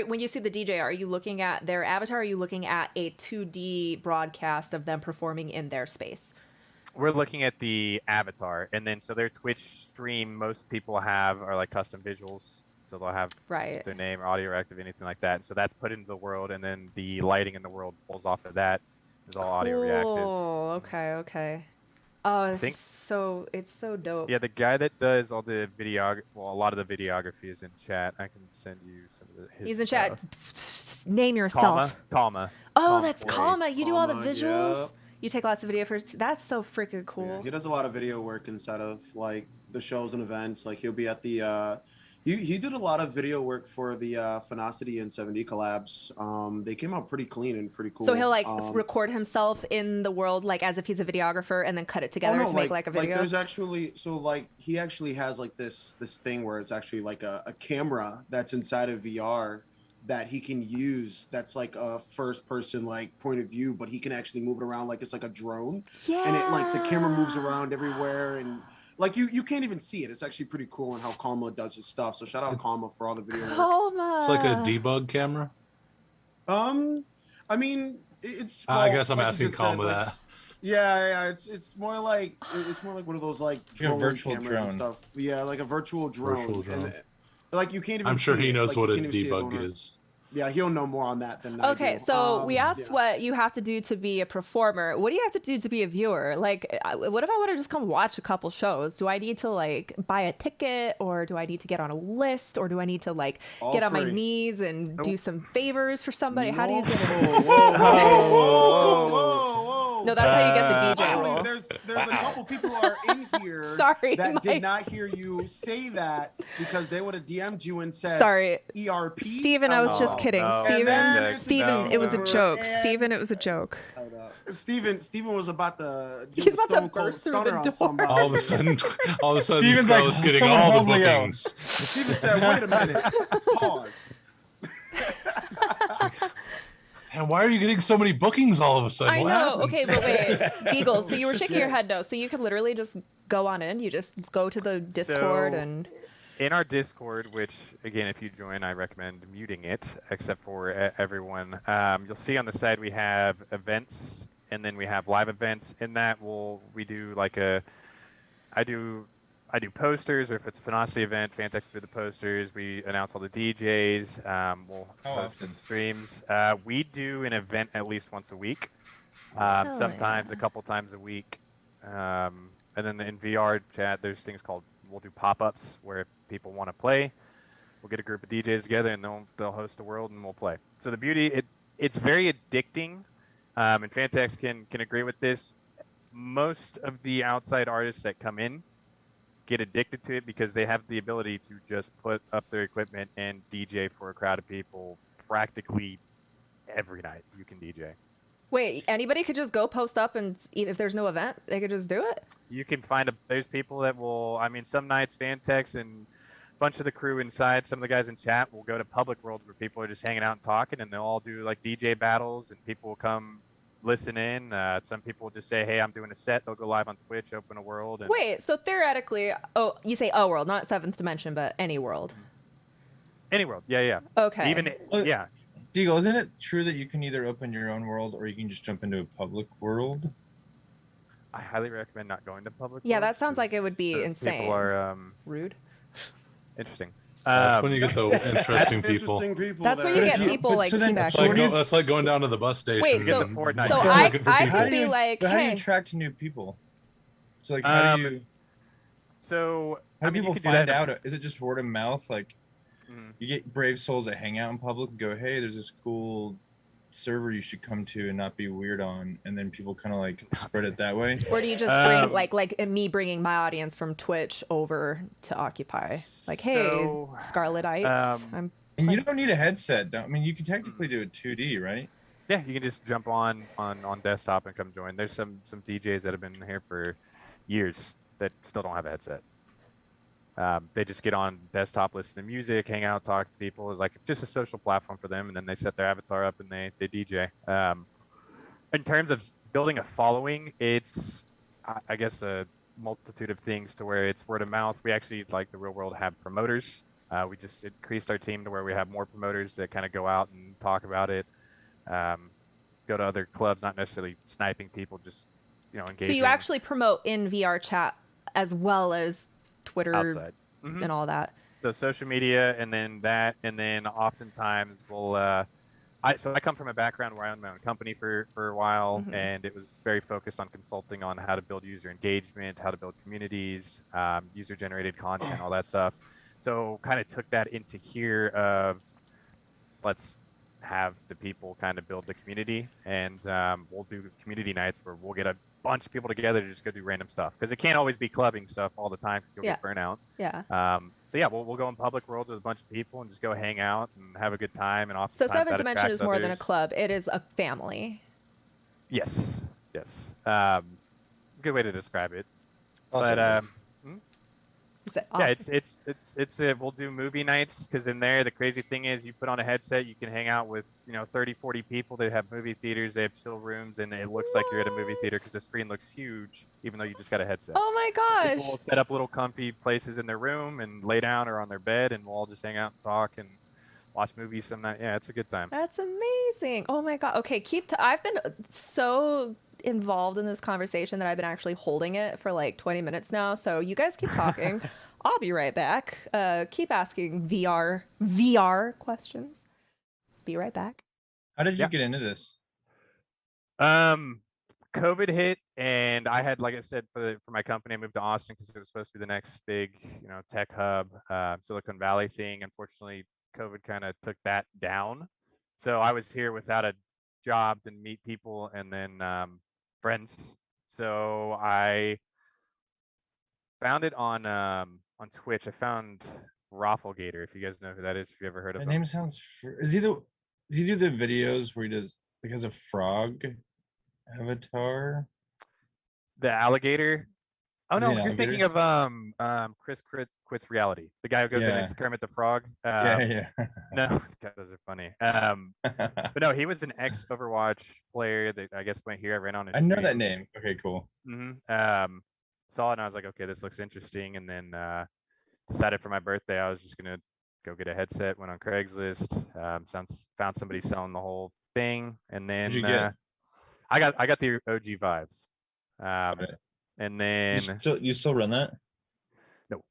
When you see the DJ, are you looking at their avatar? Or are you looking at a 2D broadcast of them performing in their space? We're looking at the avatar, and then so their Twitch stream, most people have are like custom visuals, so they'll have Right. their name, audio reactive, anything like that. So that's put into the world, and then the lighting in the world pulls off of that. It's all audio reactive. Oh, okay, okay. Oh, think- it's so dope. Yeah, the guy that does all the a lot of the videography is in chat. I can send you some of his He's in chat. stuff. Name yourself. Kalma. Oh, that's Kalma. Kalma. You do all the Kalma, visuals. yeah. You take lots of video first. That's so freaking Yeah, cool. he does a lot of video work inside of like the shows and events. Like he'll be at the he did a lot of video work for the Phenocity and 7D collabs. They came out pretty clean and pretty cool. So he'll like record himself in the world like as if he's a videographer and then cut it together to make like a video. Like there's actually he actually has like this thing where it's actually like a camera that's inside of VR that he can use that's like a first person like point of view, but he can actually move it around like it's like a drone. Yeah. And it like the camera moves around everywhere and like you can't even see it. It's actually pretty cool on how Kalma does his stuff. So shout out Kalma for all the video work. Kalma. It's like a debug camera. I mean it's I guess I'm like you asking just said, Kalma like, that. Yeah, it's more like one of those like Like a drone virtual cameras drone. and stuff. Yeah, like a virtual drone. Virtual drone. And, like you can't even. I'm sure see he it. knows Like, what you a can't even see it debug going on. is. Yeah, he'll know more on that than I Okay, do. so we asked yeah. what you have to do to be a performer. What do you have to do to be a viewer? Like, what if I want to just come watch a couple shows? Do I need to like buy a ticket, or do I need to get on a list, or do I need to like All get on my free. knees and do some favors for somebody? How do you do it? Whoa. No, that's how you get the DJ Actually, role. there's a couple people who are in here Sorry, that Mike. did not hear you say that because they would have DM'd you and said Sorry, ERP. Steven, I was just kidding. no. Steven, And then Steven, it was a no. joke. And- Steven, it was a joke. Steven was about to do He's a about to Stone Cold burst through the Stunner on door. somebody. All of a sudden, Steven's like, Scxrlet's getting "Someone all the help me out." bookings. Steven said, "Wait a minute, pause." And why are you getting so many bookings all of a sudden? I What know. happened? Okay, but wait, Deagle. So you were shaking your head no. So you could literally just go on in. You just go to the Discord So- and. In our Discord, which again, if you join, I recommend muting it, except for everyone. You'll see on the side we have events, and then we have live events. In that, we do like I do posters, or if it's a Phenocity event, Phantex do the posters. We announce all the DJs. We'll host the awesome. streams. We do an event at least once a week, Hell sometimes yeah. a couple times a week. And then in VR chat, there's things called we'll do pop-ups where if people want to play, we'll get a group of DJs together and they'll host the world and we'll play. So the beauty, it's very addicting, and Phantex can agree with this. Most of the outside artists that come in get addicted to it because they have the ability to just put up their equipment and DJ for a crowd of people practically every night. You can DJ. Wait, anybody could just go post up and if there's no event, they could just do it? You can find there's people that will, I mean, some nights Phantex and a bunch of the crew inside, some of the guys in chat will go to public worlds where people are just hanging out and talking, and they'll all do like DJ battles and people will come listen in. Some people will just say, hey, I'm doing a set. They'll go live on Twitch, open a world. And Wait, so theoretically, oh, you say a world, not seventh dimension, but any world. Any world. Yeah. Okay. Even, Well, yeah. Deagle, isn't it true that you can either open your own world or you can just jump into a public world? I highly recommend not going to public Yeah, worlds that sounds like it would be those insane. People are Rude. interesting. That's when you get the interesting That's people. interesting people. That's when you there. get But- people but like so then- teabagging. so what do you- That's like going down to the bus station. Wait, and so- getting- Fortnite. So looking for I people. could be like, But how do you hey. attract new people? So like, how do you So, how I do mean, you people could do that find in a- out? Is it just word of mouth? Like, Mhm. you get brave souls that hang out in public and go, hey, there's this cool server you should come to and not be weird on, and then people kind of like spread it that way. Or do you just bring like me bringing my audience from Twitch over to Occupy? Like, hey, So, Scarletites, I'm And you Like- don't need a headset. I mean, you can technically do it 2D, right? Yeah, you can just jump on desktop and come join. There's some DJs that have been here for years that still don't have a headset. They just get on desktop, listen to music, hang out, talk to people. It's like just a social platform for them, and then they set their avatar up and they DJ. In terms of building a following, it's I guess a multitude of things to where it's word of mouth. We actually, like the real world, have promoters. We just increased our team to where we have more promoters that kind of go out and talk about it. Go to other clubs, not necessarily sniping people, just engaging. So you actually promote in VR chat as well as Twitter outside and all that. So social media, and then that, and then oftentimes we'll. I come from a background where I owned my own company for a while, and it was very focused on consulting on how to build user engagement, how to build communities, user-generated content, all that stuff. So kind of took that into here of let's have the people kind of build the community, and we'll do community nights where we'll get a bunch of people together to just go do random stuff, because it can't always be clubbing stuff all the time because you'll get burnout. Yeah. So yeah, we'll go in public worlds with a bunch of people and just go hang out and have a good time. And so Seventh Dimension is more than a club; it is a family. Yes. Good way to describe it. Awesome. But Is it awesome? yeah, it's we'll do movie nights, because in there the crazy thing is you put on a headset, you can hang out with 30, 40 people. They have movie theaters, they have chill rooms, and it looks like you're at a movie theater because the screen looks huge, even though you just got a headset. Oh my gosh! People will set up little comfy places in their room and lay down or on their bed, and we'll all just hang out and talk and watch movies some night. Yeah, it's a good time. That's amazing. Oh my god. Okay, I've been so involved in this conversation that I've been actually holding it for like 20 minutes now. So you guys keep talking. I'll be right back. Keep asking VR questions. Be right back. How did you get into this? COVID hit, and I had, like I said, for my company, I moved to Austin because it was supposed to be the next big, tech hub, Silicon Valley thing. Unfortunately, COVID kind of took that down. So I was here without a job to meet people, and then friends. So I found it on Twitch. I found Rafflegator, if you guys know who that is, if you ever heard of him. That name sounds. Does he do the videos where he does because a frog avatar? The alligator. Oh Is no, he an you're thinking of Chris Quits Reality, the guy who goes in and is Kermit the Frog. Yeah. No, God, those are funny. But no, he was an ex Overwatch player that I guess went here. I ran on his I know that stream. name. Okay, cool. Saw it and I was like, okay, this looks interesting. And then decided for my birthday I was just gonna go get a headset. Went on Craigslist. Found somebody selling the whole thing, and then What'd you get? I got the OG Vive. And then you still run that? No,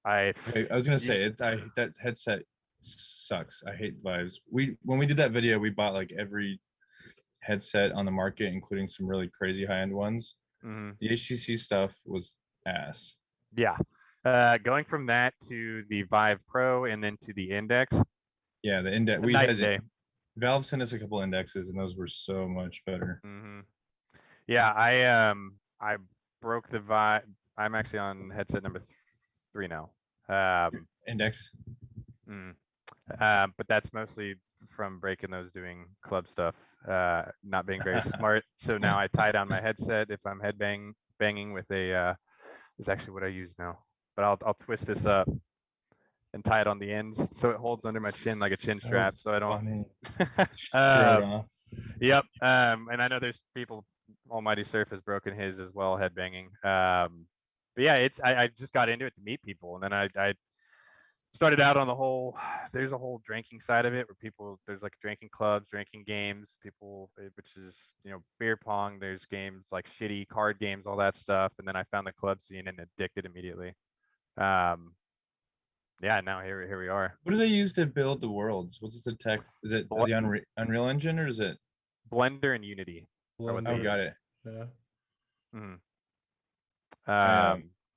I was gonna say that headset sucks. I hate Vives. When we did that video, we bought like every headset on the market, including some really crazy high-end ones. The HTC stuff was ass. Yeah. Going from that to the Vive Pro and then to the Index. Yeah, the Index. We night had and day. Valve sent us a couple indexes, and those were so much better. Yeah, I broke the Vive. I'm actually on headset number 3 now. Index. But that's mostly from breaking those doing club stuff, not being very smart. So now I tie down my headset if I'm banging with a. Is actually what I use now. But I'll twist this up and tie it on the ends so it holds under my chin like a chin strap, so I don't. Yep. And I know there's people. Almighty Surf has broken his as well, headbanging. But yeah, I just got into it to meet people, and then I started out on there's a whole drinking side of it where there's like drinking clubs, drinking games, which is beer pong. There's games like shitty card games, all that stuff, and then I found the club scene and addicted immediately. Yeah, now here we are. What do they use to build the worlds? What's the tech? Is it the Unreal Engine, or is it Blender and Unity? Oh, got it. Yeah.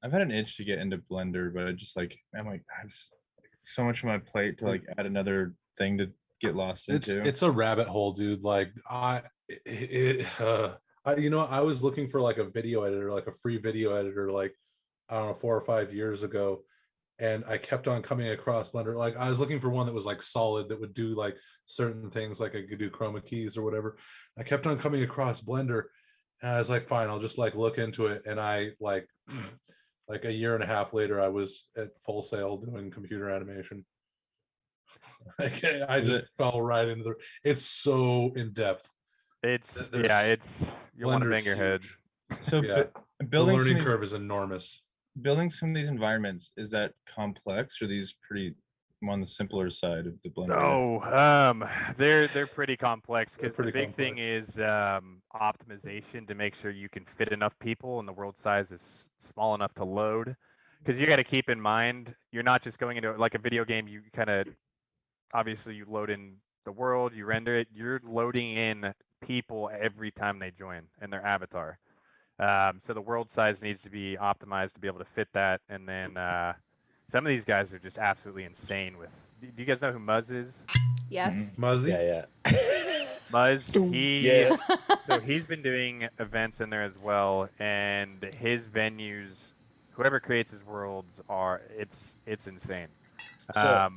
I've had an itch to get into Blender, but I just I have so much on my plate to add another thing to get lost into. It's a rabbit hole, dude. I was looking for like a video editor, like a free video editor, I don't know, 4 or 5 years ago, and I kept on coming across Blender. I was looking for one that was solid, that would do certain things, like I could do chroma keys or whatever. I kept on coming across Blender, and I was like, fine, I'll just look into it. And I like a year and a half later, I was at Full Sail doing computer animation. Like, I just fell right into the. It's so in depth. It's There's- you want to Blender's bang your head. huge. So Yeah. The building some of learning these, curve is enormous. building some of these environments, is that complex, or these pretty on the simpler side of the Blender? No, they're pretty complex They're because the pretty big thing complex. is optimization to make sure you can fit enough people and the world size is small enough to load. Because you got to keep in mind, you're not just going into like a video game. You kind of obviously you load in the world, you render it. You're loading in people every time they join and their avatar. So the world size needs to be optimized to be able to fit that. And then some of these guys are just absolutely insane with. Do you guys know who Muzz is? Yes. Muzzy. Yeah. Muzz, Yeah. so he's been doing events in there as well, and his venues, whoever creates his worlds it's insane. So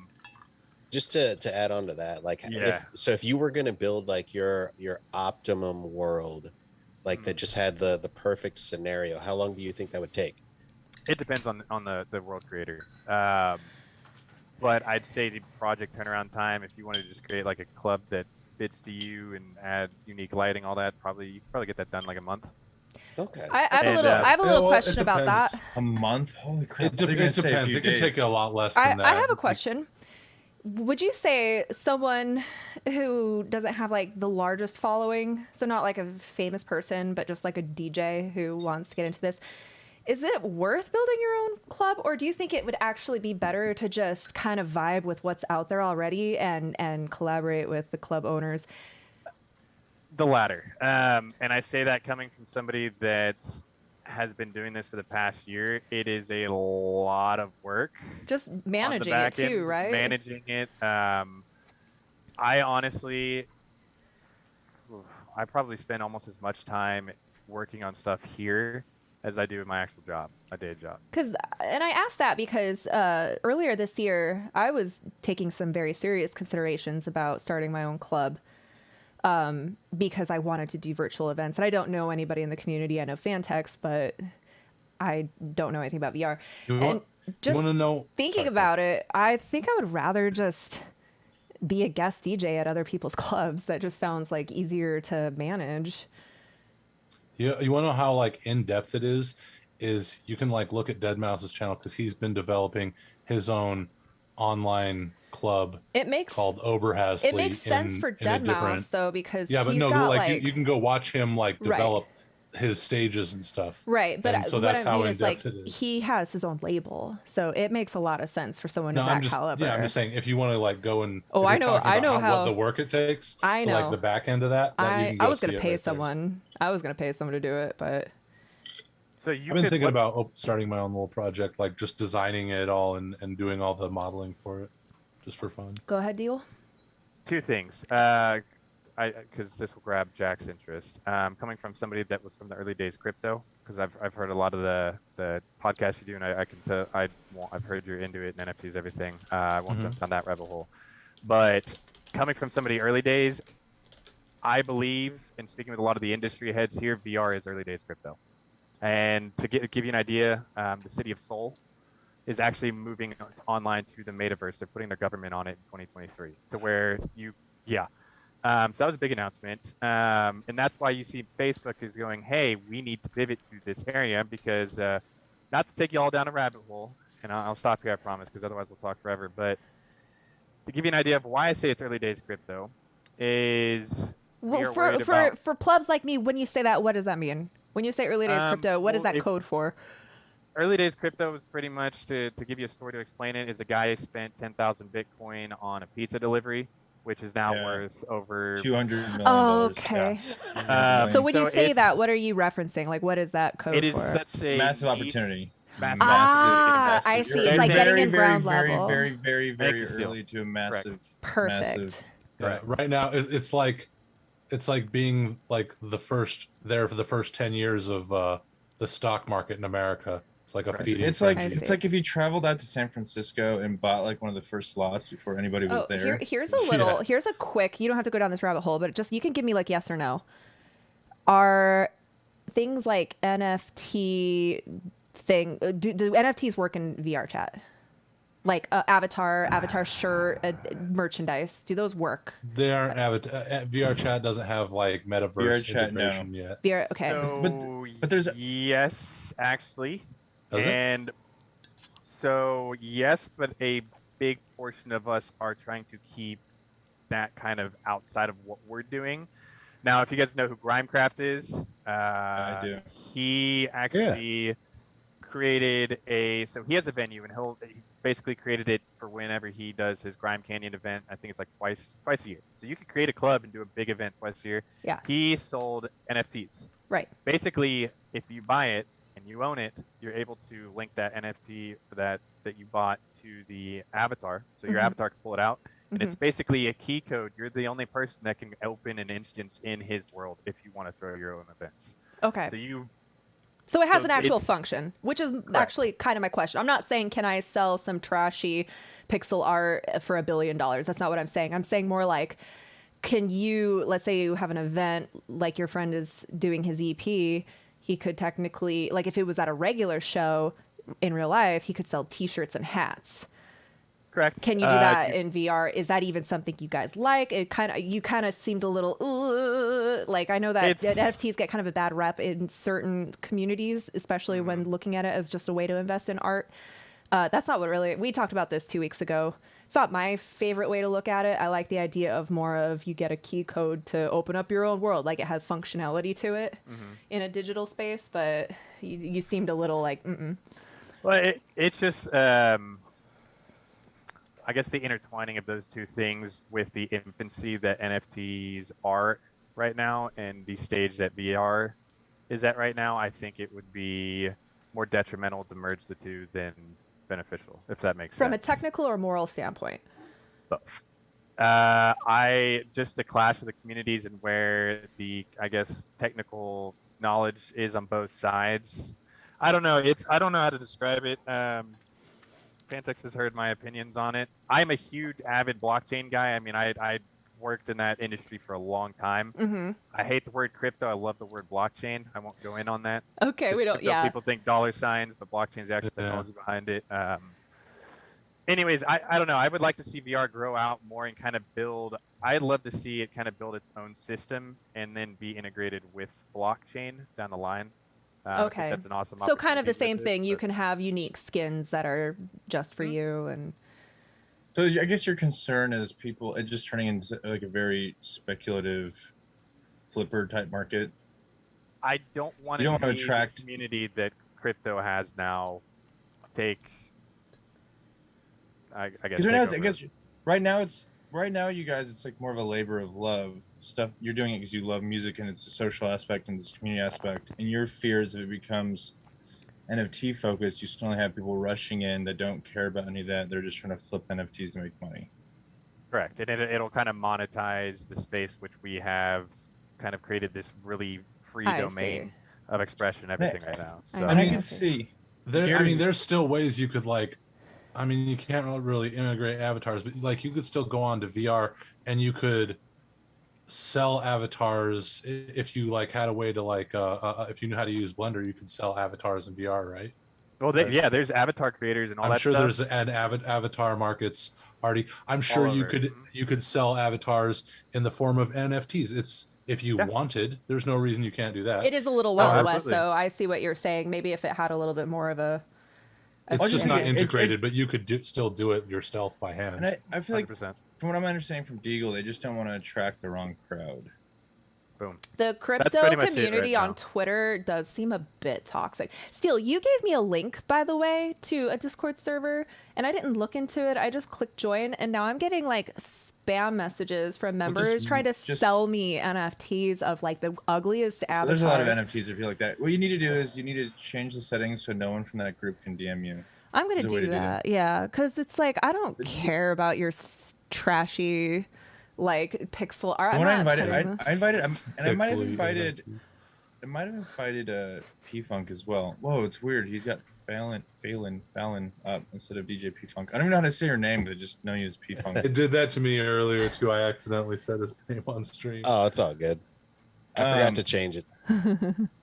just to add on to that, like Yeah. if you were gonna build like your optimum world, like that just had the perfect scenario, how long do you think that would take? It depends on the world creator. But I'd say the project turnaround time, if you wanted to just create like a club that fits to you and add unique lighting, all that, you could probably get that done like a month. Okay. I have a And, little, I have a little Well, it question about that. depends. A month? Holy crap! It I thought you were gonna say a depends. few It can take days. a lot less than that. I have a question. Would you say someone who doesn't have like the largest following, so not like a famous person, but just like a DJ who wants to get into this, is it worth building your own club, or do you think it would actually be better to just kind of vibe with what's out there already and collaborate with the club owners? The latter. And I say that coming from somebody that has been doing this for the past year. It is a lot of work. Just on the managing it back too, end, right? Managing it. I honestly, I probably spend almost as much time working on stuff here as I do in my actual job, my day job. And I asked that because earlier this year, I was taking some very serious considerations about starting my own club because I wanted to do virtual events. And I don't know anybody in the community. I know Phantex, but I don't know anything about VR. You And just want to know? thinking Sorry, about it, I think I would rather just be a guest DJ at other people's clubs. That just sounds like easier to manage. You want to know how like in depth it is you can like look at Deadmau5's channel because he's been developing his own online club. It makes called Oberhasli. It makes sense for Deadmau5 though, because yeah, but he's no, got, like you can go watch him like Right. develop his stages and stuff. Right, but And so what that's I how mean in is like depth it is. he has his own label, so it makes a lot of sense for someone No, of that caliber. I'm just saying if you want to like go and Oh, if I you're know- talking I about know how- what the work it takes. I to, like know. the back end of that. you I can go was see gonna it pay right there. someone. I was gonna pay someone to do it, but So you I've been could thinking what- about starting my own little project, like just designing it all and doing all the modeling for it, just for fun. go ahead, Deagle. two things. Because this will grab Jack's interest. Coming from somebody that was from the early days crypto, because I've heard a lot of the podcasts you do, and I can tell I've heard you're into it and NFTs, everything. I won't jump down that rabbit hole. But coming from somebody early days, I believe, and speaking with a lot of the industry heads here, VR is early days crypto. And to give you an idea, the city of Seoul is actually moving online to the metaverse. They're putting their government on it in 2023 to where so that was a big announcement. And that's why you see Facebook is going, hey, we need to pivot to this area because not to take you all down a rabbit hole, and I'll stop here, I promise, because otherwise we'll talk forever. But to give you an idea of why I say it's early days crypto is we are worried about- for plebs like me, when you say that, what does that mean? When you say early days crypto, what is well, that code for? Early days crypto is pretty much, to give you a story to explain it, is a guy spent 10,000 Bitcoin on a pizza delivery, which is now Yeah. worth over $200 million. Oh, okay. So when you So say it's- that, what are you referencing? Like, what is that code It is for? such a Massive niche- opportunity. massive- Ah, massive. I You're see. It's like getting in very, ground very, level. Very, very, Thank very you, Steele. early to a massive. Perfect. Massive. Yeah, right now it's like being like the first there for the first 10 years of the stock market in America. It's like a Right. feeding It's like I frenzy. it's see. like if you traveled out to San Francisco and bought like one of the first slots before anybody was Oh, there. here's a little. Yeah. Here's a quick. You don't have to go down this rabbit hole, but just you can give me like yes or no. Are things like NFT thing. Do NFTs work in VR chat? Like avatar shirt, merchandise. Do those work? They aren't VR chat doesn't have like metaverse VR chat, no. integration yet. VR, okay. So, but there's yes, actually. Does it? And so yes, but a big portion of us are trying to keep that kind of outside of what we're doing. Now, if you guys know who Grimecraft is, I do. He actually created so he has a venue, and he basically created it for whenever he does his Grime Canyon event. I think it's like twice a year. So you could create a club and do a big event twice a year. Yeah. He sold NFTs. Right. Basically, if you buy it and you own it, you're able to link that NFT that you bought to the avatar. So your avatar can pull it out. And it's basically a key code. You're the only person that can open an instance in his world if you want to throw your own events. Okay. So it has so an actual it's- function, which is actually kind of my question. I'm not saying can I sell some trashy pixel art for $1 billion. That's not what I'm saying. I'm saying more like, can you, let's say you have an event like your friend is doing his EP, he could technically, like if it was at a regular show in real life, he could sell t-shirts and hats. Correct. Can you do that in VR? Is that even something you guys like? You kind of seemed a little like, I know that NFTs get kind of a bad rep in certain communities, especially when looking at it as just a way to invest in art. That's not what we talked about this 2 weeks ago. It's not my favorite way to look at it. I like the idea of more of you get a key code to open up your own world, like it has functionality to it in a digital space. But you seemed a little like, Well, it's just I guess the intertwining of those two things with the infancy that NFTs are right now and the stage that VR is at right now, I think it would be more detrimental to merge the two than beneficial, if that makes sense. From a technical or moral standpoint? Both. Just the clash of the communities and where the, I guess, technical knowledge is on both sides. I don't know. I don't know how to describe it. Phantex has heard my opinions on it. I'm a huge avid blockchain guy. I mean, I worked in that industry for a long time. I hate the word crypto. I love the word blockchain. I won't go in on that. Okay, we don't. Crypto, Yeah. people think dollar signs, but blockchain is the actual technology behind it. Anyways, I don't know. I would like to see VR grow out more and kind of build. I'd love to see it kind of build its own system and then be integrated with blockchain down the line. I think that's an awesome. So kind of the opportunity same with thing. it, You but- can have unique skins that are just for you, and So I guess your concern is people it just turning into like a very speculative flipper type market. I don't want You to don't see wanna attract- the community that crypto has now take. I guess. Because right now you guys it's like more of a labor of love stuff. You're doing it because you love music and it's a social aspect and this community aspect. And your fears if it becomes NFT focused, you still have people rushing in that don't care about any of that. They're just trying to flip NFTs to make money. Correct, and it'll kind of monetize the space which we have kind of created this really free I domain see. of expression and everything right now. I So And I see. can see There's still ways you could like, I mean, you can't really integrate avatars, but like you could still go on to VR and you could sell avatars if you like had a way to like, if you knew how to use Blender, you could sell avatars in VR, right? well, there's avatar creators and all I'm that sure stuff. there's an avatar markets already. I'm sure All you over. could sell avatars in the form of NFTs. It's if you wanted. There's no reason you can't do that. it is a little Wild West, absolutely. though. I see what you're saying. Maybe if it had a little bit more of a It's just Yeah. not It- integrated, but you could still do it yourself by hand. and I feel like 100%. from what I'm understanding from Deagle, they just don't want to attract the wrong crowd. Boom. The crypto pretty much it community right on now. Twitter does seem a bit toxic. Steele, you gave me a link, by the way, to a Discord server, and I didn't look into it. I just clicked join, and now I'm getting like spam messages from members trying to sell me NFTs of like the ugliest So avatars. there's a lot of NFTs that feel like that. What you need to do is you need to change the settings so no one from that group can DM you. I'm gonna There's a way do to do that, yeah, because it's like I don't care about your trashy, like pixel art. When I I'm not invited, cutting this. I invited, and I might have Pixely invited, NFTs. I might have invited P Funk as well. Whoa, it's weird. He's got Fallon up instead of DJ P Funk. I don't even know how to say your name, but I just know you as P Funk. It did that to me earlier too. I accidentally said his name on stream. Oh, it's all good. I forgot to change it.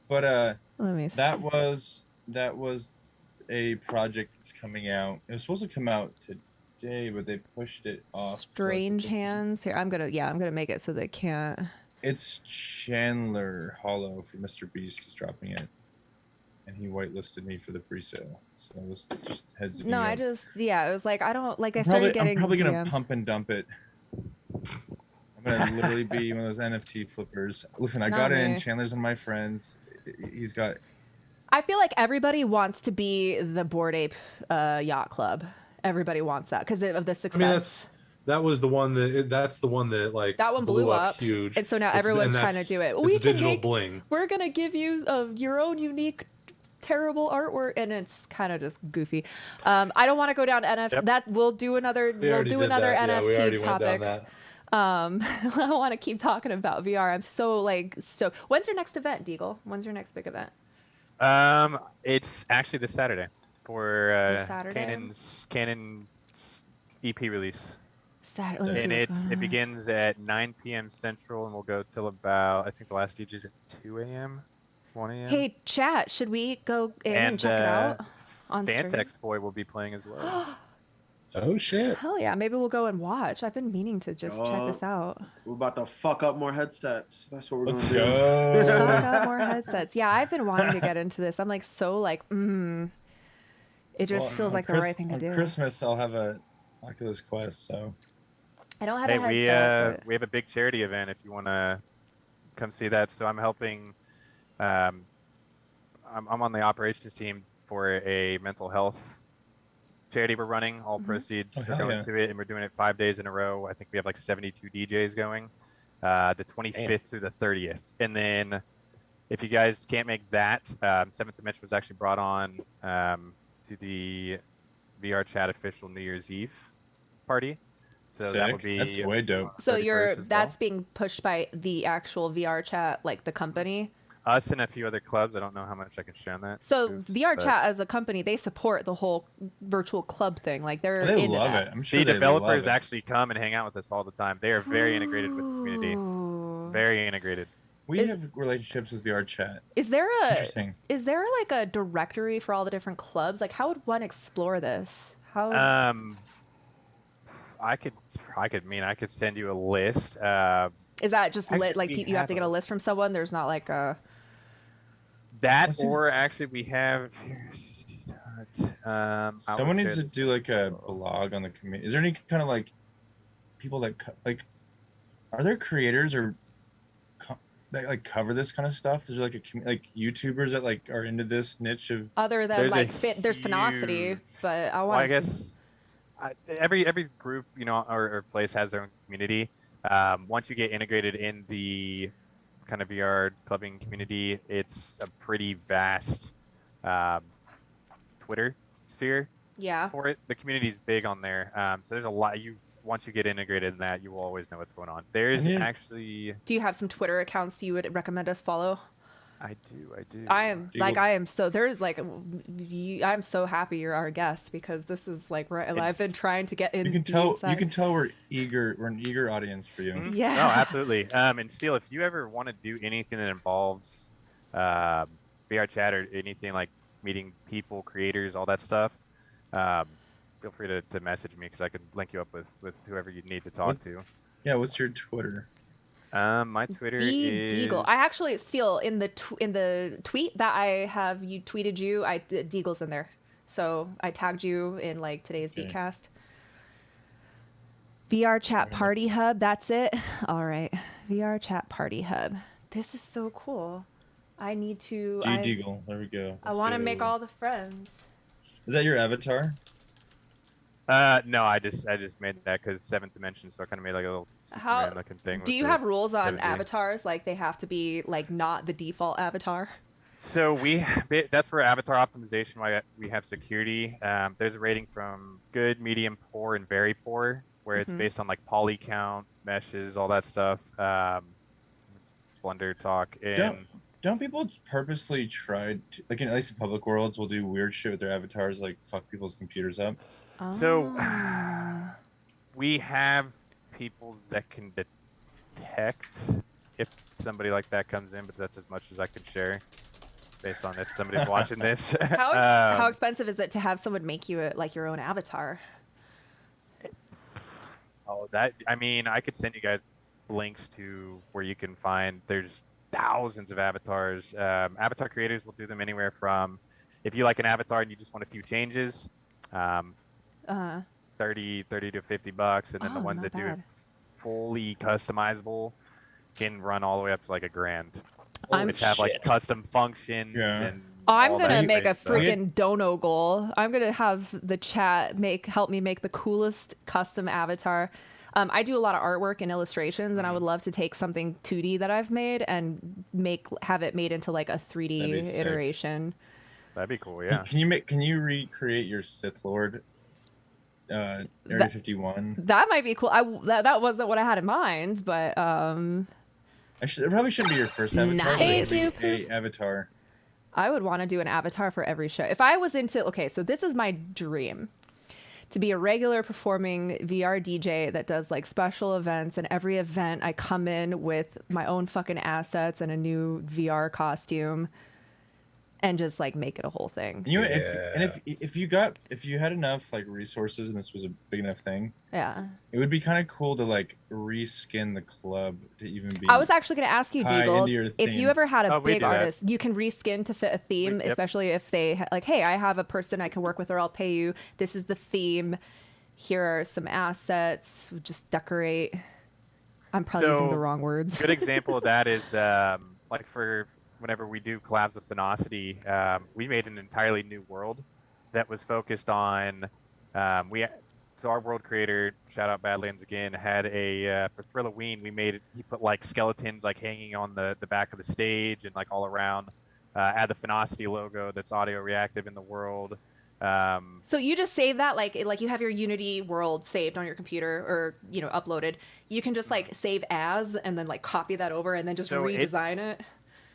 But Let me see. that was a project that's coming out. It was supposed to come out today, but they pushed it off. Strange Hands. Here, I'm gonna make it so they can't. It's Chandler Hollow for Mr. Beast is dropping it, and he whitelisted me for the pre-sale. So this just heads. No, I just it was like I don't like. I I'm started getting. I'm probably gonna DMs. pump and dump it. I'm gonna literally be one of those NFT flippers. Listen, I Not got me. in. Chandler's one of my friends. He's got. I feel like everybody wants to be the Bored Ape Yacht Club. Everybody wants that because of the success. I mean, that was the one that's the one that like that one blew up huge, and so now everyone's trying to do it. It's digital bling. We're gonna give you your own unique, terrible artwork, and it's kind of just goofy. I don't want to go down NFT. Yep. That we'll do another. We'll do another Yeah, we already NFT went down topic. that. I don't want to keep talking about VR. I'm so stoked. When's your next event, Deagle? When's your next big event? It's actually this Saturday for This Saturday? Canon's EP release. Saturday. And it begins at 9 p.m. Central and will go till about, I think the last DJ's at 2 a.m., 1 a.m. Hey, chat. Should we go in and check it out on stream? Phantex Boy will be playing as well. Oh shit! Hell yeah, maybe we'll go and watch. I've been meaning to just check this out. We're about to fuck up more headsets. That's what we're Let's gonna do. go. Fuck up more headsets. Yeah, I've been wanting to get into this. I'm like so It just Well, feels on like the right thing to on do. Christmas, I'll have a Oculus Quest. So I don't have Hey, a headset. we have a big charity event if you want to come see that. So I'm helping. I'm on the operations team for a mental health charity we're running. All proceeds Oh, are hell going yeah. to it, and we're doing it 5 days in a row. I think we have like 72 DJs going, the 25th through the 30th. And then if you guys can't make that, Seventh Dimension was actually brought on to the VR Chat official New Year's Eve party. So that would Sick. be That's way dope. So 31st as that's well. being pushed by the actual VR chat, like the company. Us and a few other clubs. I don't know how much I can share on that. So Oops, VR but chat as a company, they support the whole virtual club thing. Like they're They into love that. it. I'm sure The they love developers it. actually come and hang out with us all the time. They are very integrated with the community. Ooh. Very integrated. We Is- have relationships with VR Chat. Is there Interesting. like a directory for all the different clubs? Like how would one explore this? How I could send you a list. is that just actually, lit? Like we you have to have get a a- list from someone. There's not like a. That Let's see. or actually we have. I will Someone needs share to this. do like a blog on the community. Is there any kind of like people that like? Are there creators or that like cover this kind of stuff? Is there like like YouTubers that like are into this niche of? Other than There's a like there's Phenosity, huge- but I Well, want. I guess every group, or place has their own community. Once you get integrated in the kind of VR clubbing community, it's a pretty vast Twitter sphere Yeah. for it. The community's big on there, so there's a lot. Once you get integrated in that, you will always know what's going on. There's need- actually, Do you have some Twitter accounts you would recommend us follow? I do. I am Do you- like I am so there's like I'm so happy you're our guest because this is like right. I've been trying to get in. You can the tell. You inside. can tell we're eager. We're an eager audience for you. Mhm. Yeah. No, absolutely. And Steele, if you ever want to do anything that involves VR chat or anything like meeting people, creators, all that stuff, feel free to message me because I can link you up with whoever you need to talk to. Yeah. What's your Twitter? My Twitter is Deagle. I actually Steele in the tweet that I have you tweeted you. Deagle's in there, so I tagged you in like today's Okay. BEATCAST. VR chat party hub. That's it. All right. VR chat party hub. This is so cool. I need to. Deagle. There we go. I Let's want to go. make all the friends. Is that your avatar? no, I just made that because Seventh Dimension, so I kind of made like a little How- Superman looking thing. Do with you the have rules on 7D. avatars? Like they have to be like not the default avatar. So that's for avatar optimization. Why we have security. There's a rating from good, medium, poor, and very poor, where it's Mhm. based on like poly count, meshes, all that stuff. Blender talk and Don't people purposely try to, like, at least in public worlds, will do weird shit with their avatars, like fuck people's computers up? So- Ah. we have people that can detect if somebody like that comes in, but that's as much as I can share. based on if somebody's watching this. How expensive is it to have someone make you like your own avatar? Oh, I mean, I could send you guys links to where you can find. There's thousands of avatars. Avatar creators will do them anywhere from, if you like an avatar and you just want a few changes, 30 to $50, and then the ones not that do it bad. fully customizable can run all the way up to like $1,000. I'm- Which have like custom functions. Yeah. And I'm all gonna that make a great stuff. freaking dono goal. I'm gonna have the chat help me make the coolest custom avatar. I do a lot of artwork and illustrations, and I would love to take something 2D that I've made and have it made into like a 3D That'd be sick. iteration. That'd be cool, yeah. Can you recreate your Sith Lord Area 51? That might be cool. That wasn't what I had in mind, but It probably shouldn't be your first avatar. Nice. But a avatar. I would want to do an avatar for every show. If I was into, okay, so this is my dream, to be a regular performing VR DJ that does like special events, and every event I come in with my own fucking assets and a new VR costume and just like make it a whole thing. You know, if you had enough like resources and this was a big enough thing, Yeah. it would be kind of cool to like reskin the club to even be. I was actually going to ask you, Tie into your Deagle, if theme. you ever had a Oh, we big do that. artist, you can reskin to fit a theme, Yep. especially if they like, hey, I have a person I can work with, or I'll pay you. This is the theme. Here are some assets. Just decorate. I'm probably using So, the wrong words. Good example of that is like for whenever we do collabs with Phenosity, we made an entirely new world that was focused on so our world creator, shout out Badlands again, had a for Thrilloween he put like skeletons like hanging on the back of the stage and like all around. Add the Phenosity logo that's audio reactive in the world. So you just save that like you have your Unity world saved on your computer, or uploaded. You can just like save as and then like copy that over and then just So redesign it.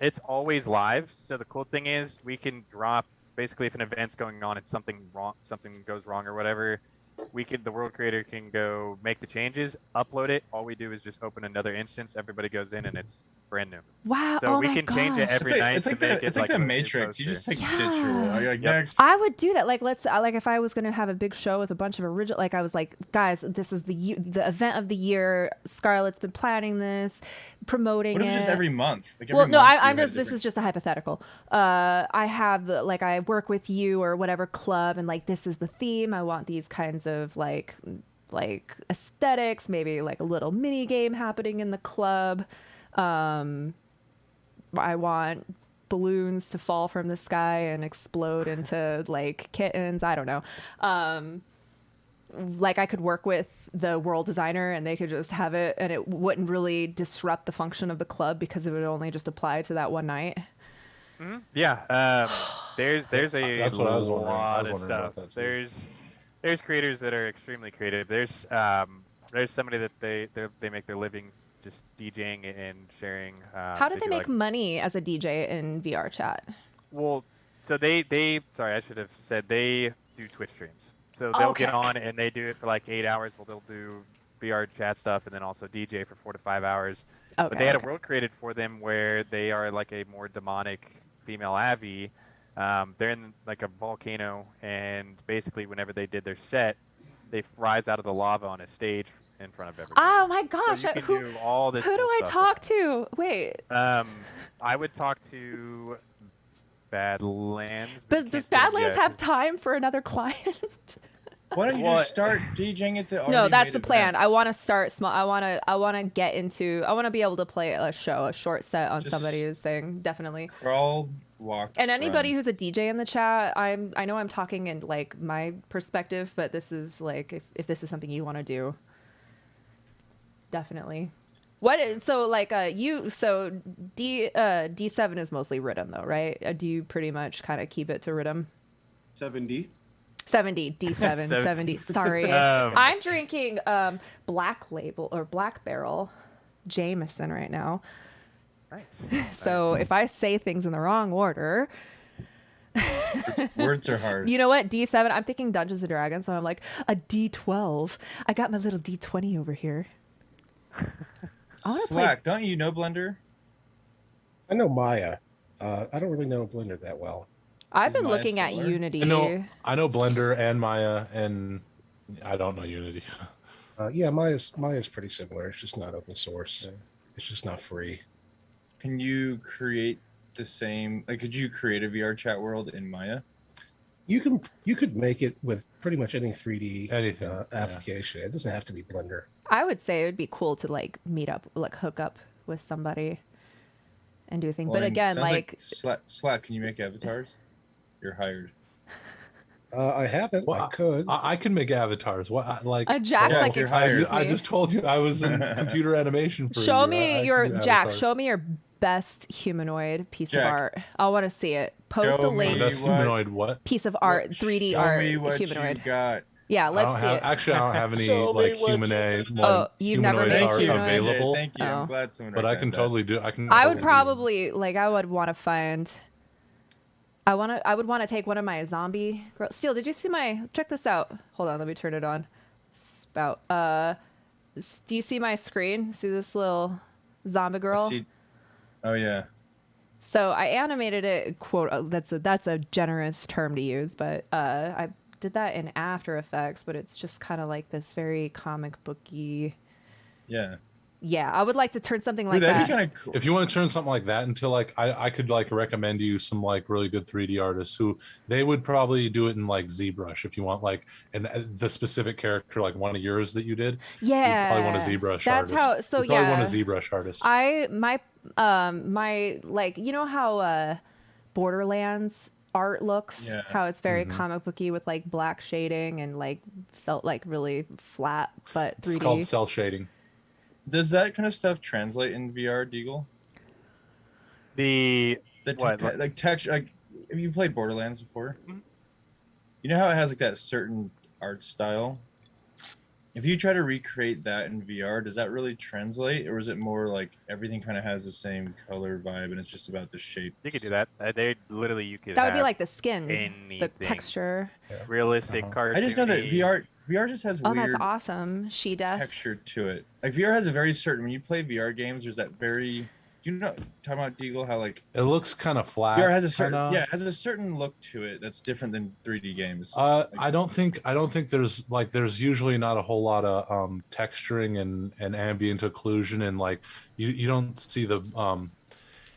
It's always live. So the cool thing is we can drop basically if an event's going on and something goes wrong or whatever, the world creator can go make the changes, upload it. All we do is just open another instance. Everybody goes in and it's brand new. Wow. So oh we my can change it gosh. every night. It's like to make the, it it's like the a new Matrix. You just poster. like ditch your rule. You're like, Yep. next. I would do that. Like, if I was going to have a big show with a bunch of original, like I was like, guys, this is the event of the year. Scxrlet's been planning this, promoting What if it. it's just every month? Like Well, every no, month you I'm had just, this different- is just a hypothetical. I have I work with you or whatever club, and like, this is the theme. I want these kinds of like aesthetics, maybe like a little mini game happening in the club. I want balloons to fall from the sky and explode into like kittens. I don't know. Like I could work with the world designer and they could just have it, and it wouldn't really disrupt the function of the club because it would only just apply to that one night. Mhm. Yeah. There's a That's what I was wondering. I lot was of wondering about stuff. that too. There's creators that are extremely creative. There's somebody that they make their living just DJing and sharing. How do they do, make like, money as a DJ in VR chat? Well, so they sorry, I should have said they do Twitch streams. So they'll get Okay. on and they do it for like 8 hours. Well, they'll do VR chat stuff and then also DJ for 4 to 5 hours. Okay, But they had okay. a world created for them where they are like a more demonic female Avi. They're in like a volcano, and basically whenever they did their set, they rise out of the lava on a stage in front of everybody. Oh my gosh! So you can who do all this who do cool I stuff talk with to? Wait, that. I would talk to Badlands. does we does can't say it Badlands yet. have time for another client? Why don't you Well, just start DJing it to No, already that's made the plan. events? I want to start small. I want to be able to play a short set on Just- somebody's thing. Definitely. Crawl, walk. And anybody run. who's a DJ in the chat, I know I'm talking in like my perspective, but this is like if this is something you want to do, definitely. D7 is mostly Riddim though, right? Do you pretty much kind of keep it to Riddim? 7D. 70 D7 70. Sorry, I'm drinking Black Label or Black Barrel Jameson right now. Nice. So if I say things in the wrong order, Words are hard. you know what? D7. I'm thinking Dungeons and Dragons, so I'm like a D12. I got my little D20 over here. I want to play. Slack, don't you know Blender? I know Maya. I don't really know Blender that well. I've Is been Maya looking at similar? Unity. I know Blender and Maya, and I don't know Unity. Yeah, Maya's pretty similar. It's just not open source. Yeah. It's just not free. Can you create the same? Like, could you create a VR chat world in Maya? You could make it with pretty much any 3D Anything, yeah. application. It doesn't have to be Blender. I would say it would be cool to like meet up, like hook up with somebody and do a thing. Well, But I mean, again, sounds like Slack, can you make avatars? You're hired. I haven't. Well, I could. I can make avatars. What like? Jack's Yeah, like, you're excuse hired. me. I just told you I was in computer animation for. Show a year. me I your can do Jack. avatars. Show me your best humanoid piece of Jack. art. I want to see it. Post Show a me link. Best what- humanoid. What? Piece of art, 3D Show art, me what humanoid. you got. Yeah, I let's don't see have. it. Actually, I don't have any Show me like what you humanoid. Oh, you've never humanoid made art humanoid? available. Thank you. Oh. I'm glad someone. But I can recognized that. totally do. I can. I would totally do- probably like. I would want to find. I would want to take one of my zombie girls. Steel, did you see my? Check this out. Hold on, let me turn it on. Spout. Do you see my screen? See this little zombie I girl? see- Oh yeah. So I animated it. Quote. That's a generous term to use, but I did that in After Effects. But it's just kind of like this very comic booky. Yeah. Yeah, I would like to turn something like Dude, that'd that. be kind of cool. If you want to turn something like that into like, I could like recommend you some like really good 3D artists who they would probably do it in like ZBrush if you want like the specific character like one of yours that you did. Yeah, You probably want a ZBrush that's artist. how. So You probably yeah, want a ZBrush artist. my like, you know how Borderlands art looks, Yeah. how it's very Mhm. comic booky with like black shading and like really flat but 3D. It's called cell shading. Does that kind of stuff translate in VR, Deagle? The The What, like texture. Like, have you played Borderlands before? Mhm. You know how it has like that certain art style. If you try to recreate that in VR, does that really translate, or is it more like everything kind of has the same color vibe and it's just about the shape? you could do that. They literally you could. That would be have like the skins, the anything. texture. realistic cartoon. I just know that VR just has Oh, weird that's awesome. She death. texture to it. Like VR has a very certain when you play VR games, there's that very. Do you know talking about Deagle how like It looks kind of flat. VR has a certain kinda. it has a certain look to it that's different than 3D games. I don't think there's usually not a whole lot of texturing and ambient occlusion and like you don't see the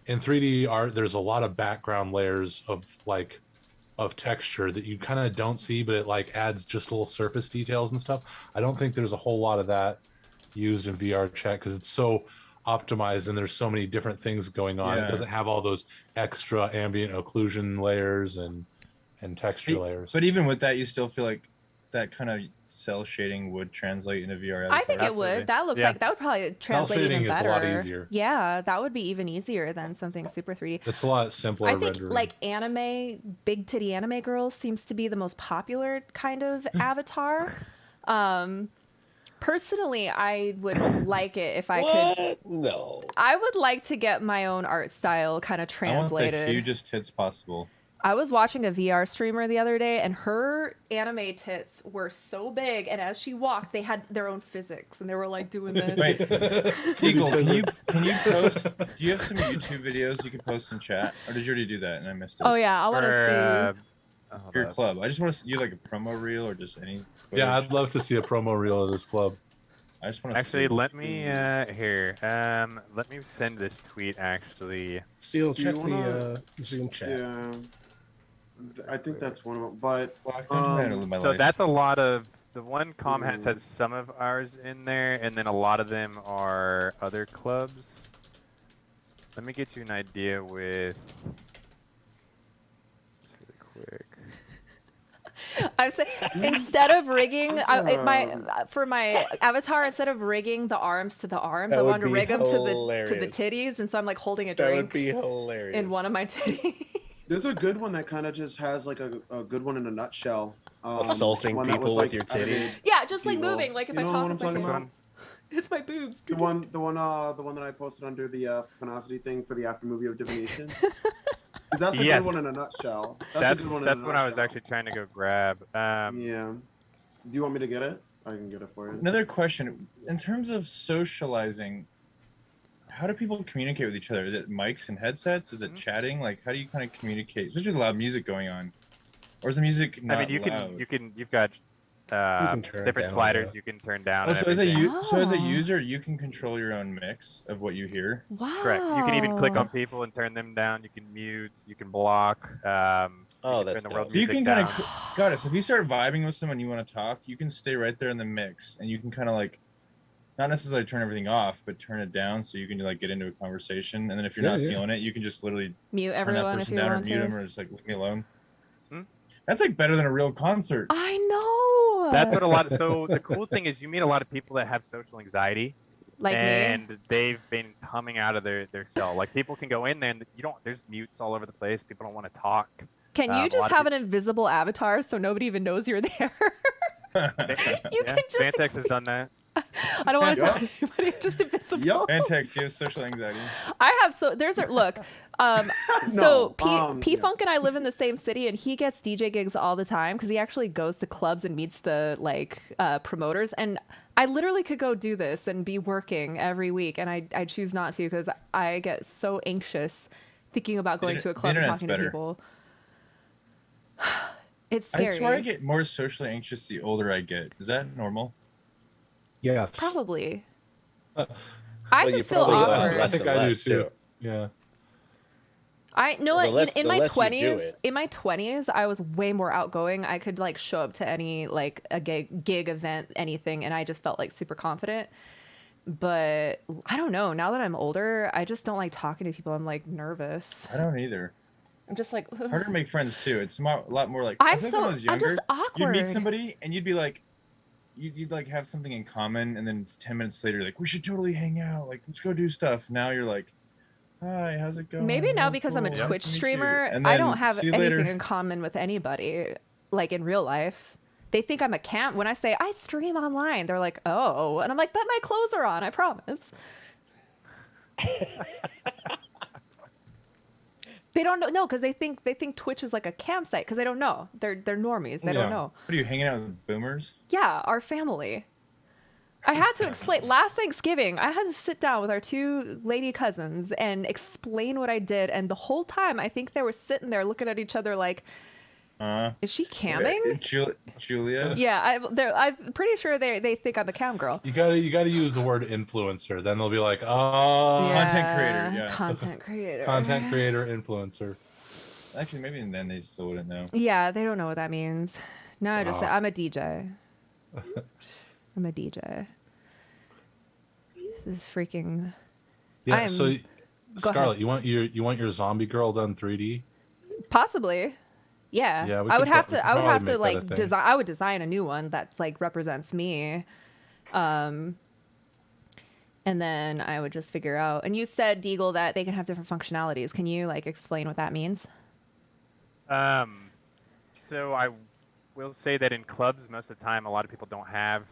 in 3D art there's a lot of background layers of texture that you kind of don't see, but it like adds just little surface details and stuff. I don't think there's a whole lot of that used in VR chat because it's so optimized and there's so many different things going on. Yeah. It doesn't have all those extra ambient occlusion layers and texture layers. But even with that, you still feel like that kind of cell shading would translate into VR. I think it Absolutely. would. That looks Yeah. like that would probably translate shading even is a better. lot easier. Yeah, that would be even easier than something super 3D. It's a lot simpler I think rendering. like anime, big titty anime girls seems to be the most popular kind of avatar. Personally, I would like it if I could. What? No. I would like to get my own art style kind of I want the translated. hugest tits possible. I was watching a VR streamer the other day, and her anime tits were so big, and as she walked, they had their own physics, and they were like doing this. Wait, Deagle, Physics. can you post? Do you have some YouTube videos you can post in chat, or did you already do that and I missed it? Oh yeah, I want to see. hold For your up. club. I just want to see you like a promo reel or just any. yeah, footage. I'd love to see a promo reel of this club. I just want to Actually, let me here. Let me send this tweet. Actually, Steel, Do you check wanna- the Zoom chat. Yeah. I think that's one of them. But Well, I can handle my so life. that's a lot of the one com Ooh. has had some of ours in there, and then a lot of them are other clubs. Let me get you an idea with. Just really quick. I say instead of rigging for my avatar, instead of rigging the arms to the arms, That I would wanted to be rig them to the hilarious. titties, and so I'm like holding a That would drink be hilarious. in one of my titties. there's a good one that kind of just has like a good one in a nutshell. Assaulting one that people was, with your edited. titties. Yeah, just like Evil. moving, like if You I know talk what I'm with my talking hand. about? It's my boobs. The one that I posted under the Phanosity thing for the after movie of Divination. 'Cause that's a Yes. good one in a nutshell. a That's good one in that's a what I was nutshell. actually trying to go grab. Yeah. Do you want me to get it? I can get it for you. Another question: in terms of socializing, how do people communicate with each other? Is it mics and headsets? Is it chatting? Like, how do you kind of communicate? Especially with loud music going on, or is the music not I mean, loud? you've got can turn it different down, sliders yeah. you can turn down. Oh, and so as a everything. so as a Oh. user, you can control your own mix of what you hear. Wow. Correct. You can even click on people and turn them down. You can mute. You can block. Oh, you can that's turn the world dope. So you music can down. kind of got it. So if you start vibing with someone you want to talk, you can stay right there in the mix, and you can kind of like, not necessarily turn everything off, but turn it down so you can like get into a conversation. And then if you're Yeah, not yeah. feeling it, you can just literally Mute turn that everyone if person you down or want mute to. them or just like leave me alone. Hmm? That's like better than a real concert. I know. That's what a lot. So the cool thing is you meet a lot of people that have social anxiety, like me. and they've been coming out of their shell. Like people can go in there and you don't. There's mutes all over the place. People don't want to talk. Can a you just lot of have an invisible avatar so nobody even knows you're there? You Yeah, can just. Phantex has done that. I don't want to Yup. talk to anybody. Just invisible. Yup. Phantex, you have social anxiety. I have there's a look. So No, P yeah. Funk and I live in the same city, and he gets DJ gigs all the time because he actually goes to clubs and meets the promoters. And I literally could go do this and be working every week, and I choose not to because I get so anxious thinking about going to a club and internet's talking better. to people. It's scary. I swear I get more socially anxious the older I get. Is that normal? Yes. Probably. Well, I you just feel probably go out awkward. I less think and I do less, too. too. Yeah. I know Well, the less- in the my less you do 20s, it. in my 20s, I was way more outgoing. I could like show up to any like a gig event, anything, and I just felt like super confident. But I don't know. Now that I'm older, I just don't like talking to people. I'm like nervous. I don't either. I'm just like It's harder to make friends too. It's a lot more like I'm I think when I was I'm younger, just you'd meet awkward. somebody and you'd be like, you'd like have something in common, and then 10 minutes later, you're like, we should totally hang out. Like, let's go do stuff. Now you're like, hi, how's it going? Maybe now Oh, because I'm a cool. Nice Twitch to meet you." streamer, And I then, don't have see you anything later. in common with anybody, like in real life. They think I'm a camp. When I say I stream online, they're like, oh. And I'm like, but my clothes are on, I promise. They don't know because they think Twitch is like a campsite because they don't know. They're normies. They don't Yeah. know. What are you hanging out with boomers? Yeah, our family. I had to explain last Thanksgiving. I had to sit down with our two lady cousins and explain what I did, and the whole time I think they were sitting there looking at each other like, "Is she camming?" Julia. Yeah, I'm pretty sure they think I'm a cam girl. You gotta use the word influencer. Then they'll be like, oh, Content creator, yeah. Content creator. content creator, influencer. Actually, maybe then they still wouldn't know. Yeah, they don't know what that means. No, I just Oh. say I'm a DJ. I'm a DJ. This is freaking. Yeah. I'm- So, Go Scarlett, you want your zombie girl done 3D? Possibly. Yeah. Yeah, we I could would have pro- we to could I would probably have to make that a like thing. design I would design a new one that's like represents me. And then I would just figure out. And you said, Deagle, that they can have different functionalities. Can you like explain what that means? So I will say that in clubs, most of the time, a lot of people don't have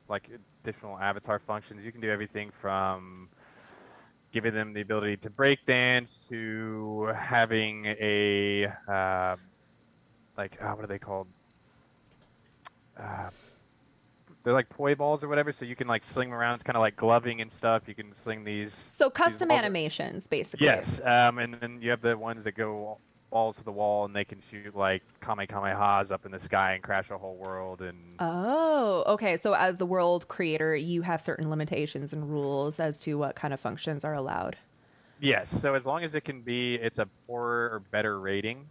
like additional avatar functions. You can do everything from giving them the ability to break dance to having a what are they called? They're like poi balls or whatever, so you can like sling them around. It's kind of like gloving and stuff. You can sling these. So custom balls- animations, basically. Yes, and then you have the ones that go balls to the wall, and they can shoot like kamehamehas up in the sky and crash a whole world. And Oh, okay. So as the world creator, you have certain limitations and rules as to what kind of functions are allowed. yes, so as long as it's a 4 or better rating,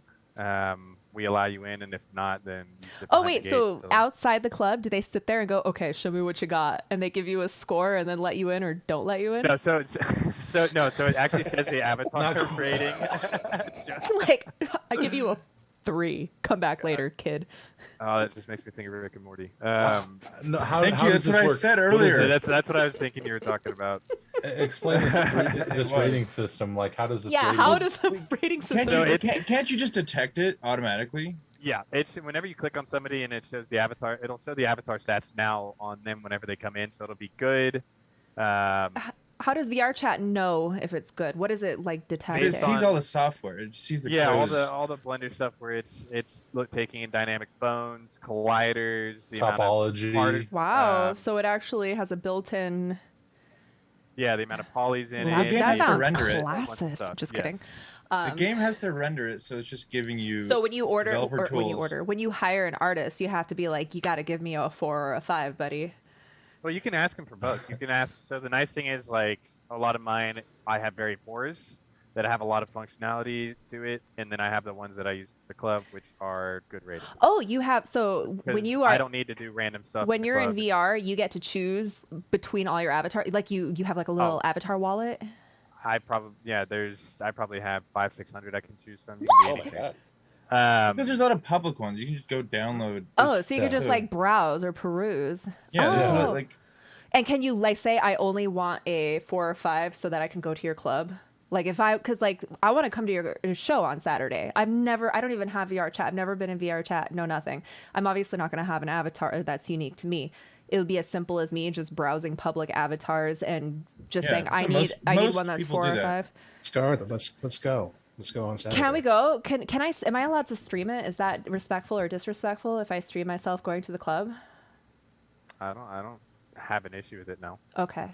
we allow you in, and if not, then you sit Oh behind the wait, gate so till- outside the club, do they sit there and go, "Okay, show me what you got," and they give you a score and then let you in or don't let you in? No, so it's so it actually says the avatar Not cool. rating. Like, I give you a 3. Come back later, kid. Oh, that just makes me think of Rick and Morty. No, how, Thank how you, does that's this what I work? said What is earlier. So this? that's what I was thinking you were talking about. Explain this, this was. rating system. Like, how does this? Yeah, rating- how does the rating Can't system? you, So can't you just detect it automatically? Yeah, it's whenever you click on somebody and it shows the avatar, it'll show the avatar stats now on them whenever they come in, so it'll be good. How does VR chat know if it's good? What is it like It detecting? Based sees on- all the software. It sees the Yeah, codes. all the Blender stuff where it's taking in dynamic bones, colliders, the amount of Topology. art- Wow, um, so it actually has a built-in Yeah, the amount of polys in Love- it. game that has to sounds render it. classist. Just kidding. The game has to render it, so it's just giving you. So when you order, developer when you hire an artist, you have to be like, you got to give me a 4 or a 5, buddy. Well, you can ask them for both. You can ask. So the nice thing is, like, a lot of mine, I have very pours that have a lot of functionality to it, and then I have the ones that I use for the club, which are good rated. Oh, you have, so when 'Cause you are, I don't need to do random stuff. when the you're in club. VR, you get to choose between all your avatar. Like you have like a little avatar wallet. I probably I probably have 500-600 I can choose from. You Oh can my be god. anything. Because there's a lot of public ones. You can just go download. Oh, There's- so you could just yeah. like browse or peruse. Yeah, there's Oh. like And can you like say I only want a 4 or 5 so that I can go to your club? Like if because like I want to come to your show on Saturday. I don't even have VR chat. I've never been in VR chat. No, nothing. I'm obviously not going to have an avatar that's unique to me. It would be as simple as me just browsing public avatars and just Yeah, saying so I most need one that's people 4 do or that. 5. Start. Let's go. Let's go on Saturday. Can we go? Can I? Am I allowed to stream it? Is that respectful or disrespectful if I stream myself going to the club? I don't have an issue with it now. Okay.